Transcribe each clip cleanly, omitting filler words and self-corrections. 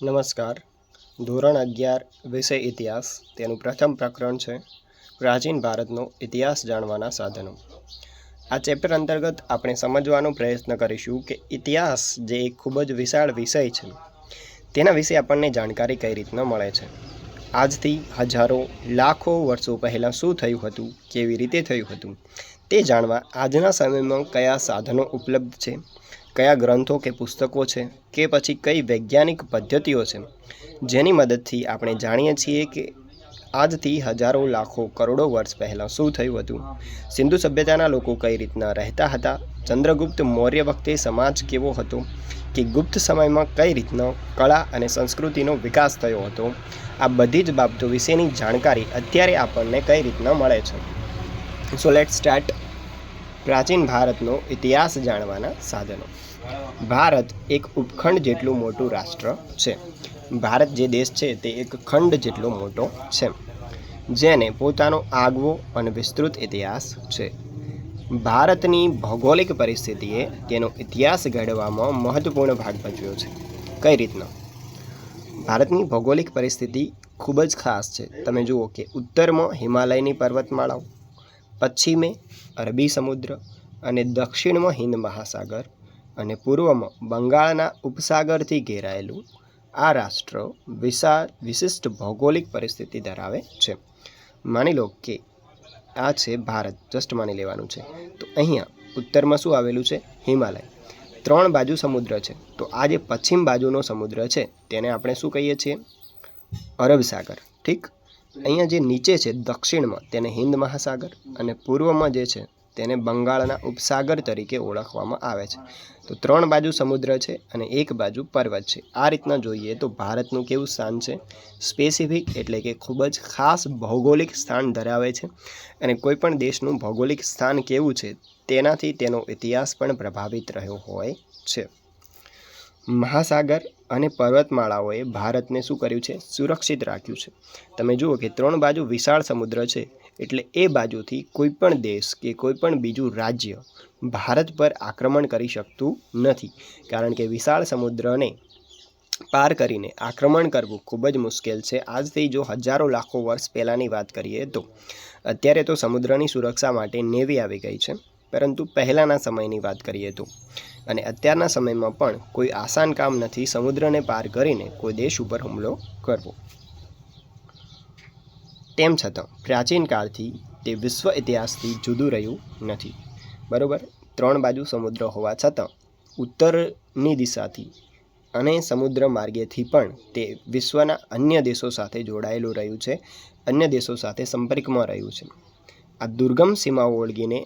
નમસ્કાર. ધોરણ 11 વિષય ઇતિહાસ તેનું પ્રથમ પ્રકરણ છે પ્રાચીન ભારતનો ઇતિહાસ જાણવાના સાધનો. આ ચેપ્ટર અંતર્ગત આપણે સમજવાનો પ્રયત્ન કરીશું કે ઇતિહાસ જે એક ખૂબ જ વિશાળ વિષય છે તેના વિશે આપણને જાણકારી કઈ રીતના મળે છે. આજથી હજારો લાખો વર્ષો પહેલાં શું થયું હતું, કેવી રીતે થયું હતું તે જાણવા આજના સમયમાં કયા સાધનો ઉપલબ્ધ છે, કયા ગ્રંથો કે પુસ્તકો છે કે પછી કઈ વૈજ્ઞાનિક પદ્ધતિઓ છે જેની મદદથી આપણે જાણીએ છીએ કે આજથી હજારો લાખો કરોડો વર્ષ પહેલાં શું થયું હતું, સિંધુ સભ્યતાના લોકો કઈ રીતના રહેતા હતા, ચંદ્રગુપ્ત મૌર્ય વખતે સમાજ કેવો હતો, કે ગુપ્ત સમયમાં કઈ રીતનો કળા અને સંસ્કૃતિનો વિકાસ થયો હતો. આ બધી જ બાબતો વિશેની જાણકારી અત્યારે આપણને કઈ રીતના મળે છે. So let start. પ્રાચીન ભારતનો ઇતિહાસ જાણવાના સાધનો. ભારત એક ઉપખંડ જેટલું મોટું રાષ્ટ્ર છે. ભારત જે દેશ છે તે એક ખંડ જેટલો મોટો છે, જેને પોતાનો આગવો અને વિસ્તૃત ઇતિહાસ છે. ભારતની ભૌગોલિક પરિસ્થિતિએ તેનો ઇતિહાસ ઘડવામાં મહત્વપૂર્ણ ભાગ ભજવ્યો છે. કઈ રીતના? ભારતની ભૌગોલિક પરિસ્થિતિ ખૂબ જ ખાસ છે. તમે જુઓ કે ઉત્તરમાં હિમાલયની પર્વતમાળાઓ, પશ્ચિમે અરબી સમુદ્ર અને દક્ષિણમાં હિન્દ મહાસાગર અને પૂર્વમાં બંગાળના ઉપસાગરથી ઘેરાયેલું આ રાષ્ટ્ર વિશિષ્ટ ભૌગોલિક પરિસ્થિતિ ધરાવે છે. માની લો કે આ છે ભારત, જસ્ટ માની લેવાનું છે. તો અહીંયા ઉત્તરમાં શું આવેલું છે? હિમાલય. 3 બાજુ સમુદ્ર છે. તો આ જે પશ્ચિમ બાજુનો સમુદ્ર છે તેને આપણે શું કહીએ છીએ? અરબ સાગર. ઠીક. અહીંયા જે નીચે છે દક્ષિણમાં તેને હિન્દ મહાસાગર અને પૂર્વમાં જે છે તેને બંગાળના ઉપસાગર તરીકે ઓળખવામાં આવે છે. તો 3 બાજુ સમુદ્ર છે અને એક બાજુ પર્વત છે. આ રીતના જોઈએ તો ભારતનું કેવું સ્થાન છે? સ્પેસિફિક, એટલે કે ખૂબ જ ખાસ ભૌગોલિક સ્થાન ધરાવે છે. અને કોઈ પણ દેશનું ભૌગોલિક સ્થાન કેવું છે તેનાથી તેનો ઇતિહાસ પણ પ્રભાવિત રહ્યો હોય છે. મહાસાગર અને પર્વતમાળાઓએ ભારતને શું કર્યું છે? સુરક્ષિત રાખ્યું છે. તમે જુઓ કે 3 બાજુ વિશાળ સમુદ્ર છે, એટલે એ બાજુથી કોઈ પણ દેશ કે કોઈ પણ બીજું રાજ્ય ભારત પર આક્રમણ કરી શકતું નથી, કારણ કે વિશાળ સમુદ્રને પાર કરીને આક્રમણ કરવું ખૂબ જ મુશ્કેલ છે. આજથી જો હજારો લાખો વર્ષ પહેલાંની વાત કરીએ તો અત્યારે તો સમુદ્રની સુરક્ષા માટે નેવી આવી ગઈ છે, પરંતુ પહેલાંના સમયની વાત કરીએ તો અને અત્યારના સમયમાં પણ કોઈ આસાન કામ નથી સમુદ્રને પાર કરીને કોઈ દેશ ઉપર હુમલો કરવો. તેમ છતાં પ્રાચીન કાળથી તે વિશ્વ ઇતિહાસથી જુદું રહ્યું નથી. બરાબર? 3 બાજુ સમુદ્ર હોવા છતાં ઉત્તરની દિશાથી અને સમુદ્ર માર્ગેથી પણ તે વિશ્વના અન્ય દેશો સાથે જોડાયેલું રહ્યું છે, અન્ય દેશો સાથે સંપર્કમાં રહ્યું છે. આ દુર્ગમ સીમાઓ ઓળગીને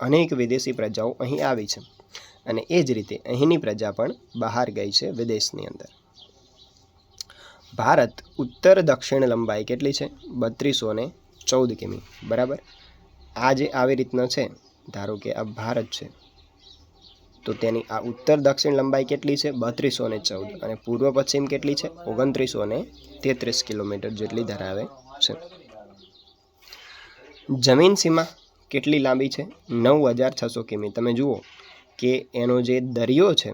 અનેક વિદેશી પ્રજાઓ અહીં આવી છે અને એ જ રીતે અહીંની પ્રજા પણ બહાર ગઈ છે વિદેશની અંદર. ભારત ઉત્તર દક્ષિણ લંબાઈ કેટલી છે? 3214 કિમી. બરાબર? આ જે આવી રીતના છે, ધારો કે આ ભારત છે તો તેની આ ઉત્તર દક્ષિણ લંબાઈ કેટલી છે? 3214. અને પૂર્વ પશ્ચિમ કેટલી છે? 2933 કિલોમીટર જેટલી ધરાવે છે. જમીન સીમા કેટલી લાંબી છે? 9600 કિમી. તમે જુઓ કે એનો જે દરિયો છે,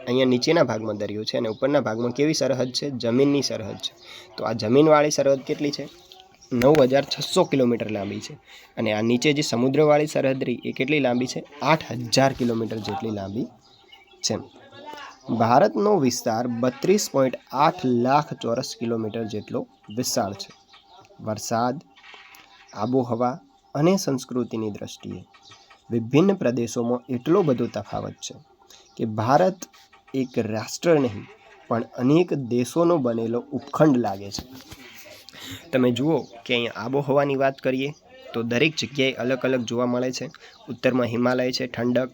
અહીંયા નીચેના ભાગમાં દરિયો છે અને ઉપરના ભાગમાં કેવી સરહદ છે? જમીનની સરહદ છે. તો આ જમીનવાળી સરહદ કેટલી છે? 9600 કિલોમીટર લાંબી છે. અને આ નીચે જે સમુદ્રવાળી સરહદ રહી એ કેટલી લાંબી છે? 8000 કિલોમીટર જેટલી લાંબી છે. ભારતનો વિસ્તાર 32.8 લાખ ચોરસ કિલોમીટર જેટલો વિશાળ છે. વરસાદ, આબોહવા અને સંસ્કૃતિની દ્રષ્ટિએ વિભિન્ન પ્રદેશોમાં એટલો બધો તફાવત છે કે ભારત એક રાષ્ટ્ર નહીં પણ અનેક દેશોનો બનેલો ઉપખંડ લાગે છે. તમે જુઓ કે અહીંયા આબોહવાની વાત કરીએ તો દરેક જગ્યાએ અલગ અલગ જોવા મળે છે. ઉત્તરમાં હિમાલય છે, ઠંડક,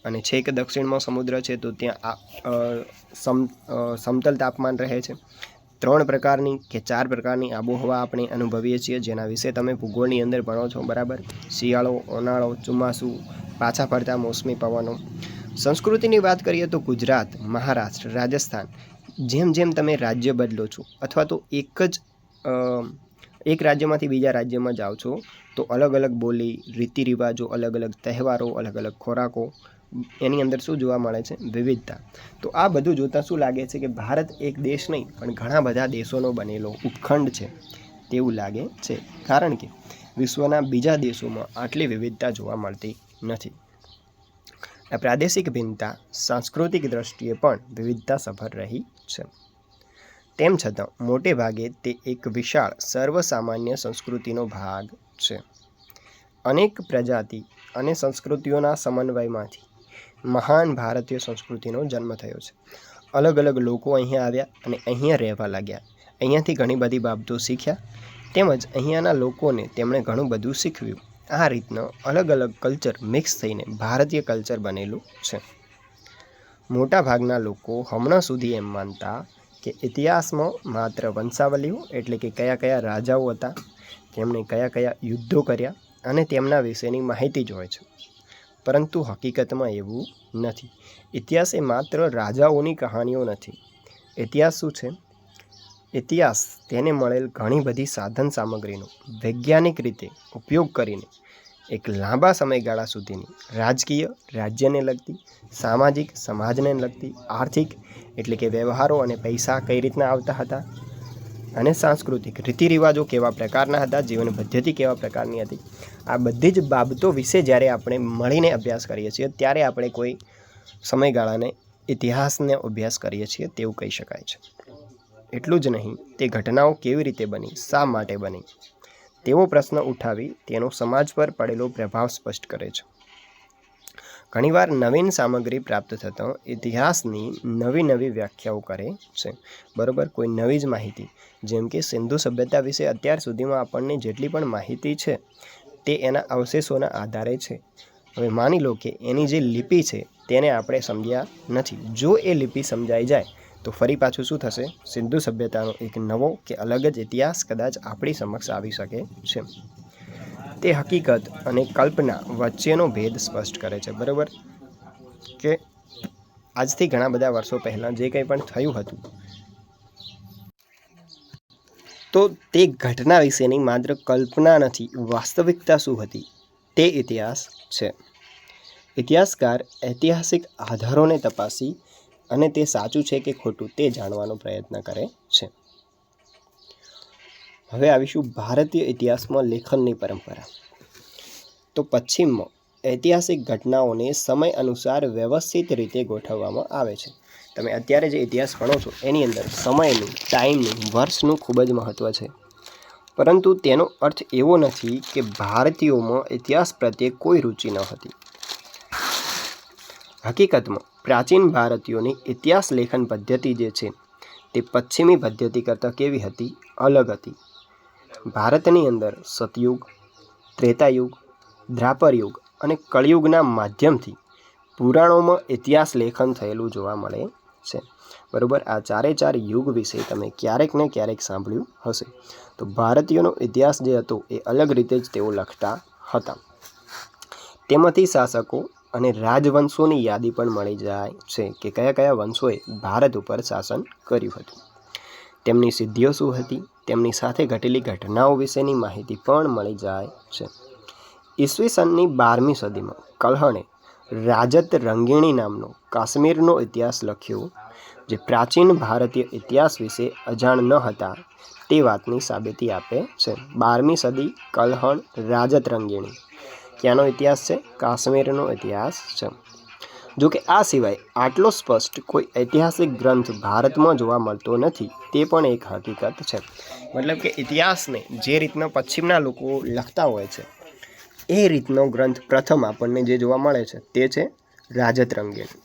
અને છેક દક્ષિણમાં સમુદ્ર છે તો ત્યાં સમતલ તાપમાન રહે છે. 3 પ્રકારની કે 4 પ્રકારની આબોહવા આપણે અનુભવીએ છીએ, જેના વિશે તમે ભૂગોળની અંદર ભણો છો. બરાબર? શિયાળો, ઉનાળો, ચોમાસું, પાછા ફરતા મોસમી પવનો. સંસ્કૃતિની વાત કરીએ તો ગુજરાત, મહારાષ્ટ્ર, રાજસ્થાન, જેમ જેમ તમે રાજ્ય બદલો છો અથવા તો એક રાજ્યમાંથી બીજા રાજ્યમાં જાઓ છો તો અલગ અલગ બોલી, રીતિ રિવાજો, અલગ અલગ તહેવારો, અલગ અલગ ખોરાકો, એની અંદર શું જોવા મળે છે? વિવિધતા. તો આ બધું જોતાં શું લાગે છે કે ભારત એક દેશ નહીં પણ ઘણા બધા દેશોનો બનેલો ઉપખંડ છે તેવું લાગે છે, કારણ કે વિશ્વના બીજા દેશોમાં આટલી વિવિધતા જોવા મળતી નથી. આ પ્રાદેશિક ભિન્નતા સાંસ્કૃતિક દ્રષ્ટિએ પણ વિવિધતાસભર રહી છે. તેમ છતાં મોટે ભાગે તે એક વિશાળ સર્વસામાન્ય સંસ્કૃતિનો ભાગ છે. અનેક પ્રજાતિ અને સંસ્કૃતિઓના સમન્વયમાંથી મહાન ભારતીય સંસ્કૃતિનો જન્મ થયો છે. અલગ અલગ લોકો અહીંયા આવ્યા અને અહીંયા રહેવા લાગ્યા. અહીંયાથી ઘણી બધી બાબતો શીખ્યા, તેમજ અહીંયાના લોકોને તેમણે ઘણું બધું શીખવ્યું. આ રીતનો અલગ અલગ કલ્ચર મિક્સ થઈને ભારતીય કલ્ચર બનેલું છે. મોટા ભાગના લોકો હમણાં સુધી એમ માનતા કે ઇતિહાસમાં માત્ર વંશાવલીઓ એટલે કે કયા કયા રાજાઓ હતા, તેમણે કયા કયા યુદ્ધો કર્યા અને તેમના વિશેની માહિતી જ હોય છે. પરંતુ હકીકતમાં એવું નથી. ઇતિહાસ એ માત્ર રાજાઓની કહાનીઓ નથી. ઇતિહાસ શું છે? ઇતિહાસ તેને મળેલ ઘણી બધી સાધન સામગ્રીનો વૈજ્ઞાનિક રીતે ઉપયોગ કરીને એક લાંબા સમયગાળા સુધીની રાજકીય, રાજ્યને લગતી, સામાજિક, સમાજને લગતી, આર્થિક એટલે કે વ્યવહારો અને પૈસા કઈ રીતના આવતા હતા, અને સાંસ્કૃતિક રીતિરિવાજો કેવા પ્રકારના હતા, જીવન પદ્ધતિ કેવા પ્રકારની હતી, આ બધી જ બાબતો વિશે જ્યારે આપણે મળીને અભ્યાસ કરીએ છીએ ત્યારે આપણે કોઈ સમયગાળાને ઇતિહાસને અભ્યાસ કરીએ છીએ તેવું કહી શકાય છે. એટલું જ નહીં, તે ઘટનાઓ કેવી રીતે બની, શા માટે બની તેવો પ્રશ્ન ઉઠાવી તેનો સમાજ પર પડેલો પ્રભાવ સ્પષ્ટ કરે છે. ઘણીવાર નવીન સામગ્રી પ્રાપ્ત થતાં ઇતિહાસની નવી નવી વ્યાખ્યાઓ કરે છે. બરાબર, કોઈ નવી જ માહિતી, જેમ કે સિંધુ સભ્યતા વિશે અત્યાર સુધીમાં આપણને જેટલી પણ માહિતી છે તે એના અવશેષોના આધારે છે. હવે માની લો કે એની જે લિપિ છે તેને આપણે સમજ્યા નથી. જો એ લિપિ સમજાઈ જાય તો ફરી પાછું શું થશે? સિંધુ સભ્યતાનો એક નવો કે અલગ જ ઇતિહાસ કદાચ આપણી સમક્ષ આવી શકે છે. તે હકીકત અને કલ્પના વચ્ચેનો ભેદ સ્પષ્ટ કરે છે. બરાબર, કે આજથી ઘણા બધા વર્ષો પહેલાં જે કંઈ પણ થયું હતું તો તે ઘટના વિશેની માત્ર કલ્પના નથી, વાસ્તવિકતા શું હતી તે ઇતિહાસ છે. ઇતિહાસકાર ઐતિહાસિક આધારોને તપાસી અને તે સાચું છે કે ખોટું તે જાણવાનો પ્રયત્ન કરે છે. હવે આવીશું ભારતીય ઇતિહાસમાં લેખનની પરંપરા. તો પશ્ચિમમાં ઐતિહાસિક ઘટનાઓને સમય અનુસાર વ્યવસ્થિત રીતે ગોઠવવામાં આવે છે. તમે અત્યારે જે ઇતિહાસ ભણો છો એની અંદર સમયનું, ટાઈમનું, વર્ષનું ખૂબ જ મહત્ત્વ છે. પરંતુ તેનો અર્થ એવો નથી કે ભારતીયોમાં ઇતિહાસ પ્રત્યે કોઈ રુચિ ન હતી. હકીકતમાં પ્રાચીન ભારતીયોની ઇતિહાસ લેખન પદ્ધતિ જે છે તે પશ્ચિમી પદ્ધતિ કરતાં કેવી હતી? અલગ હતી. ભારતની અંદર સતયુગ, ત્રેતાયુગ, દ્વાપર યુગ અને કળિયુગના માધ્યમથી પુરાણોમાં ઇતિહાસ લેખન થયેલું જોવા મળે છે. બરાબર, આ ચારે ચાર યુગ વિશે તમે ક્યારેક ને ક્યારેક સાંભળ્યું હશે. તો ભારતીયોનો ઇતિહાસ જે હતો એ અલગ રીતે જ તેઓ લખતા હતા. તેમાંથી શાસકો અને રાજવંશોની યાદી પણ મળી જાય છે કે કયા કયા વંશોએ ભારત ઉપર શાસન કર્યું હતું, તેમની સિદ્ધિઓ શું હતી, તેમની સાથે ઘટેલી ઘટનાઓ વિશેની માહિતી પણ મળી જાય છે. ઈસવીસનની 12મી સદીમાં કલ્હણે રાજત રંગીણી નામનો કાશ્મીરનો ઇતિહાસ લખ્યો, જે પ્રાચીન ભારતીય ઇતિહાસ વિશે અજાણ ન હતા તે વાતની સાબિતી આપે છે. 12મી સદી, કલ્હણ, રાજત રંગીણી. ક્યાંનો ઇતિહાસ છે? કાશ્મીરનો ઇતિહાસ છે. જો કે આ સિવાય આટલો સ્પષ્ટ કોઈ ઐતિહાસિક ગ્રંથ ભારતમાં જોવા મળતો નથી તે પણ એક હકીકત છે. મતલબ કે ઇતિહાસને જે રીતના પશ્ચિમના લોકો લખતા હોય છે એ રીતનો ગ્રંથ પ્રથમ આપણને જે જોવા મળે છે તે છે રાજત રંગીણી.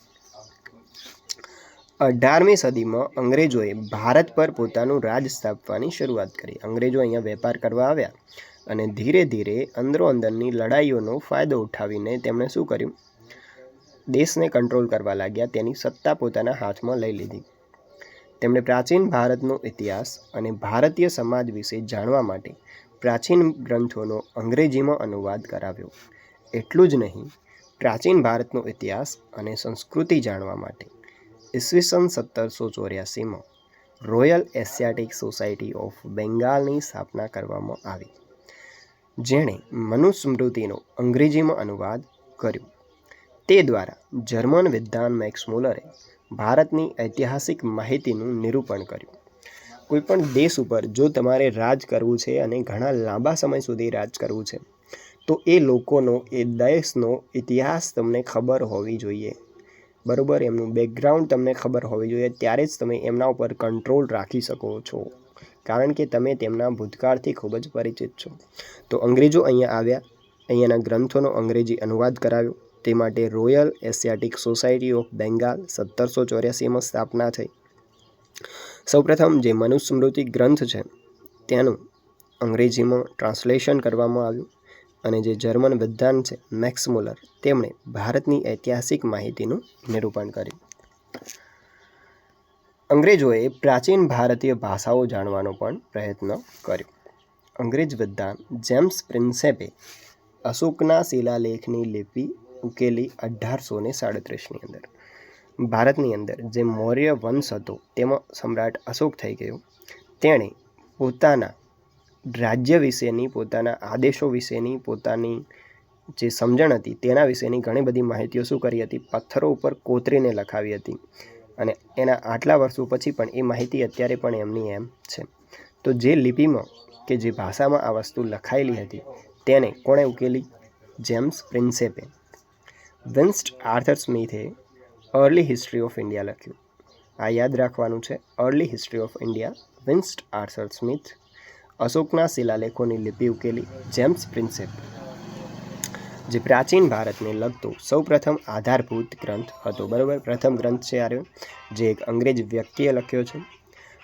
18મી સદીમાં અંગ્રેજોએ ભારત પર પોતાનું રાજ સ્થાપવાની શરૂઆત કરી. અંગ્રેજો અહીંયા વેપાર કરવા આવ્યા અને ધીરે ધીરે અંદરોઅંદરની લડાઈઓનો ફાયદો ઉઠાવીને તેમણે શું કર્યું? દેશને કંટ્રોલ કરવા લાગ્યા, તેની સત્તા પોતાના હાથમાં લઈ લીધી. તેમણે પ્રાચીન ભારતનો ઇતિહાસ અને ભારતીય સમાજ વિશે જાણવા માટે પ્રાચીન ગ્રંથોનો અંગ્રેજીમાં અનુવાદ કરાવ્યો. એટલું જ નહીં, પ્રાચીન ભારતનો ઇતિહાસ અને સંસ્કૃતિ જાણવા માટે ઈસવીસન 1784માં રોયલ એશિયાટિક સોસાયટી ઓફ બેંગાલની સ્થાપના કરવામાં આવી, જેણે મનુસ્મૃતિનો અંગ્રેજીમાં અનુવાદ કર્યો. તે દ્વારા જર્મન વિદ્વાન મેક્સ મુલરે ભારતની ઐતિહાસિક માહિતીનું નિરૂપણ કર્યું. કોઈપણ દેશ ઉપર જો તમારે રાજ કરવું છે અને ઘણા લાંબા સમય સુધી રાજ કરવું છે તો એ લોકોનો, એ દેશનો ઇતિહાસ તમને ખબર હોવી જોઈએ. બરાબર, એમનું બેકગ્રાઉન્ડ તમને ખબર હોવી જોઈએ. ત્યારે જ તમે એમના ઉપર કંટ્રોલ રાખી શકો છો, કારણ કે તમે તેમના ભૂતકાળથી ખૂબ જ પરિચિત છો. તો અંગ્રેજો અહીંયા આવ્યા, અહીંયાના ગ્રંથોનો અંગ્રેજી અનુવાદ કરાવ્યો. તે માટે Royal Asiatic Society of Bengal 1784માં સ્થાપના થઈ. સૌપ્રથમ જે મનુસ્મૃતિ ગ્રંથ છે તેનું અંગ્રેજીમાં ટ્રાન્સલેશન કરવામાં આવ્યું અને જે જર્મન વિદ્વાન છે મેક્સ મુલર, તેમણે ભારતની ઐતિહાસિક માહિતીનું નિરૂપણ કર્યું. અંગ્રેજોએ પ્રાચીન ભારતીય ભાષાઓ જાણવાનો પણ પ્રયત્ન કર્યો. અંગ્રેજ વિદ્વાન જેમ્સ પ્રિન્સેપે અશોકના શિલાલેખની લિપિ ઉકેલી 1837ની અંદર. ભારતની અંદર જે મૌર્ય વંશ હતો તેમાં સમ્રાટ અશોક થઈ ગયો. તેણે પોતાના રાજ્ય વિશેની, પોતાના આદેશો વિશેની, પોતાની જે સમજણ હતી તેના વિશેની ઘણી બધી માહિતીઓ શું કરી હતી, પથ્થરો ઉપર કોતરીને લખાવી હતી. અને એના આટલા વર્ષો પછી પણ એ માહિતી અત્યારે પણ એમની એમ છે. તો જે લિપિમાં કે જે ભાષામાં આ વસ્તુ લખાયેલી હતી તેને કોણે ઉકેલી? જેમ્સ પ્રિન્સેપે. વિન્સ્ટ આર્થર સ્મિથે અર્લી હિસ્ટ્રી ઓફ ઇન્ડિયા લખ્યું. આ યાદ રાખવાનું છે, early history of India, Vincent Arthur Smith. અશોકના શિલાલેખોની લિપિ ઉકેલી જેમ્સ પ્રિન્સેપ. જે પ્રાચીન ભારતને લગતો સૌપ્રથમ આધારભૂત ગ્રંથ હતો. બરાબર, પ્રથમ ગ્રંથ છે આર્યો, જે એક અંગ્રેજ વ્યક્તિએ લખ્યો છે.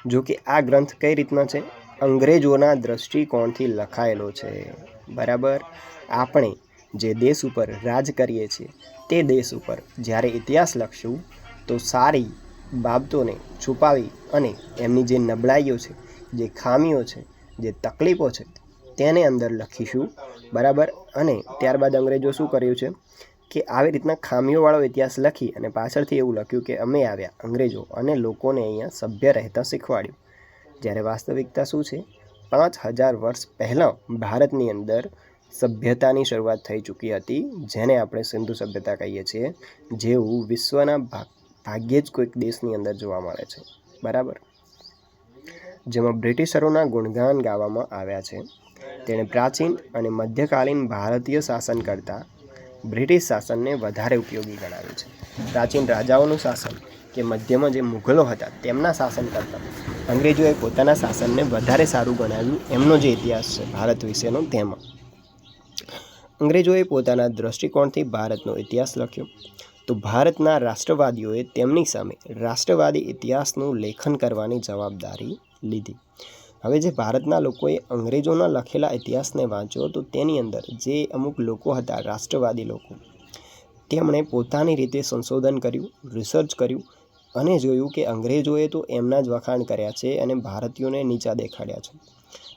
જો કે આ ગ્રંથ કઈ રીતના છે? અંગ્રેજોના દ્રષ્ટિકોણથી લખાયેલો છે. બરાબર, આપણે જે દેશ ઉપર રાજ કરીએ છીએ તે દેશ ઉપર જ્યારે ઇતિહાસ લખશું તો સારી બાબતોને છુપાવી અને એમની જે નબળાઈઓ છે, જે ખામીઓ છે, જે તકલીફો છે તેને અંદર લખીશું. બરાબર, અને ત્યારબાદ અંગ્રેજો શું કર્યું છે કે આવી રીતના ખામીઓવાળો ઇતિહાસ લખી અને પાછળથી એવું લખ્યું કે અમે આવ્યા અંગ્રેજો અને લોકોને અહીંયા સભ્ય રહેતા શીખવાડ્યું. જ્યારે વાસ્તવિકતા શું છે? 5000 વર્ષ પહેલાં ભારતની અંદર સભ્યતાની શરૂઆત થઈ ચૂકી હતી, જેને આપણે સિંધુ સભ્યતા કહીએ છીએ, જેવું વિશ્વના ભાગ્યે જ કોઈક દેશની અંદર જોવા મળે છે. બરાબર, જેમાં બ્રિટિશરોના ગુણગાન ગાવામાં આવ્યા છે. તેણે પ્રાચીન અને મધ્યકાલીન ભારતીય શાસન કરતાં બ્રિટિશ શાસનને વધારે ઉપયોગી ગણાવ્યું છે. પ્રાચીન રાજાઓનું શાસન કે મધ્યમાં જે મુઘલો હતા તેમના શાસન કરતાં અંગ્રેજોએ પોતાના શાસનને વધારે સારું ગણાવ્યું. એમનો જે ઇતિહાસ છે ભારત વિશેનો, તેમાં અંગ્રેજોએ પોતાના દૃષ્ટિકોણથી ભારતનો ઇતિહાસ લખ્યો. તો ભારતના રાષ્ટ્રવાદીઓએ તેમની સામે રાષ્ટ્રવાદી ઇતિહાસનું લેખન કરવાની જવાબદારી લીધી. હવે જે ભારતના લોકોએ અંગ્રેજોના લખેલા ઇતિહાસને વાંચ્યો તો તેની અંદર જે અમુક લોકો હતા, રાષ્ટ્રવાદી લોકો, તેમણે પોતાની રીતે સંશોધન કર્યું, રિસર્ચ કર્યું અને જોયું કે અંગ્રેજોએ તો એમના જ વખાણ કર્યા છે અને ભારતીયોને નીચા દેખાડ્યા છે.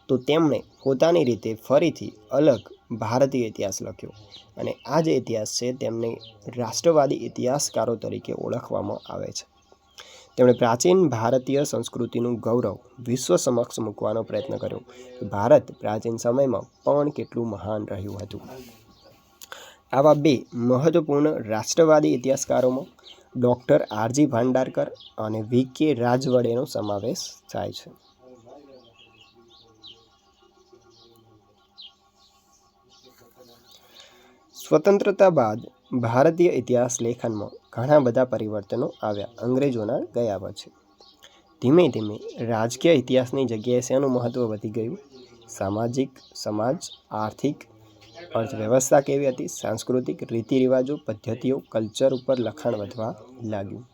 તો તેમણે પોતાની રીતે ફરીથી અલગ ભારતીય ઇતિહાસ લખ્યો અને આ જે ઇતિહાસ છે તેમને રાષ્ટ્રવાદી ઇતિહાસકારો તરીકે ઓળખવામાં આવે છે. તેમણે પ્રાચીન ભારતીય સંસ્કૃતિનું ગૌરવ વિશ્વ સમક્ષ મૂકવાનો પ્રયત્ન કર્યો. ભારત પ્રાચીન સમયમાં પણ કેટલું મહાન રહ્યું હતું. આવા બે મહત્વપૂર્ણ રાષ્ટ્રવાદી ઇતિહાસકારોમાં ડૉક્ટર આરજી ભાંડારકર અને વી.કે. રાજવડેનો સમાવેશ થાય છે. સ્વતંત્રતા બાદ ભારતીય ઇતિહાસ લેખનમાં ઘણા બધા પરિવર્તનો આવ્યા અંગ્રેજોના ગયા પછી. ધીમે ધીમે રાજકીય ઇતિહાસની જગ્યાએ શેનું મહત્ત્વ વધી ગયું? સામાજિક, સમાજ, આર્થિક, અર્થવ્યવસ્થા કેવી હતી, સાંસ્કૃતિક રીતિરિવાજો, પદ્ધતિઓ, કલ્ચર ઉપર લખાણ વધવા લાગ્યું.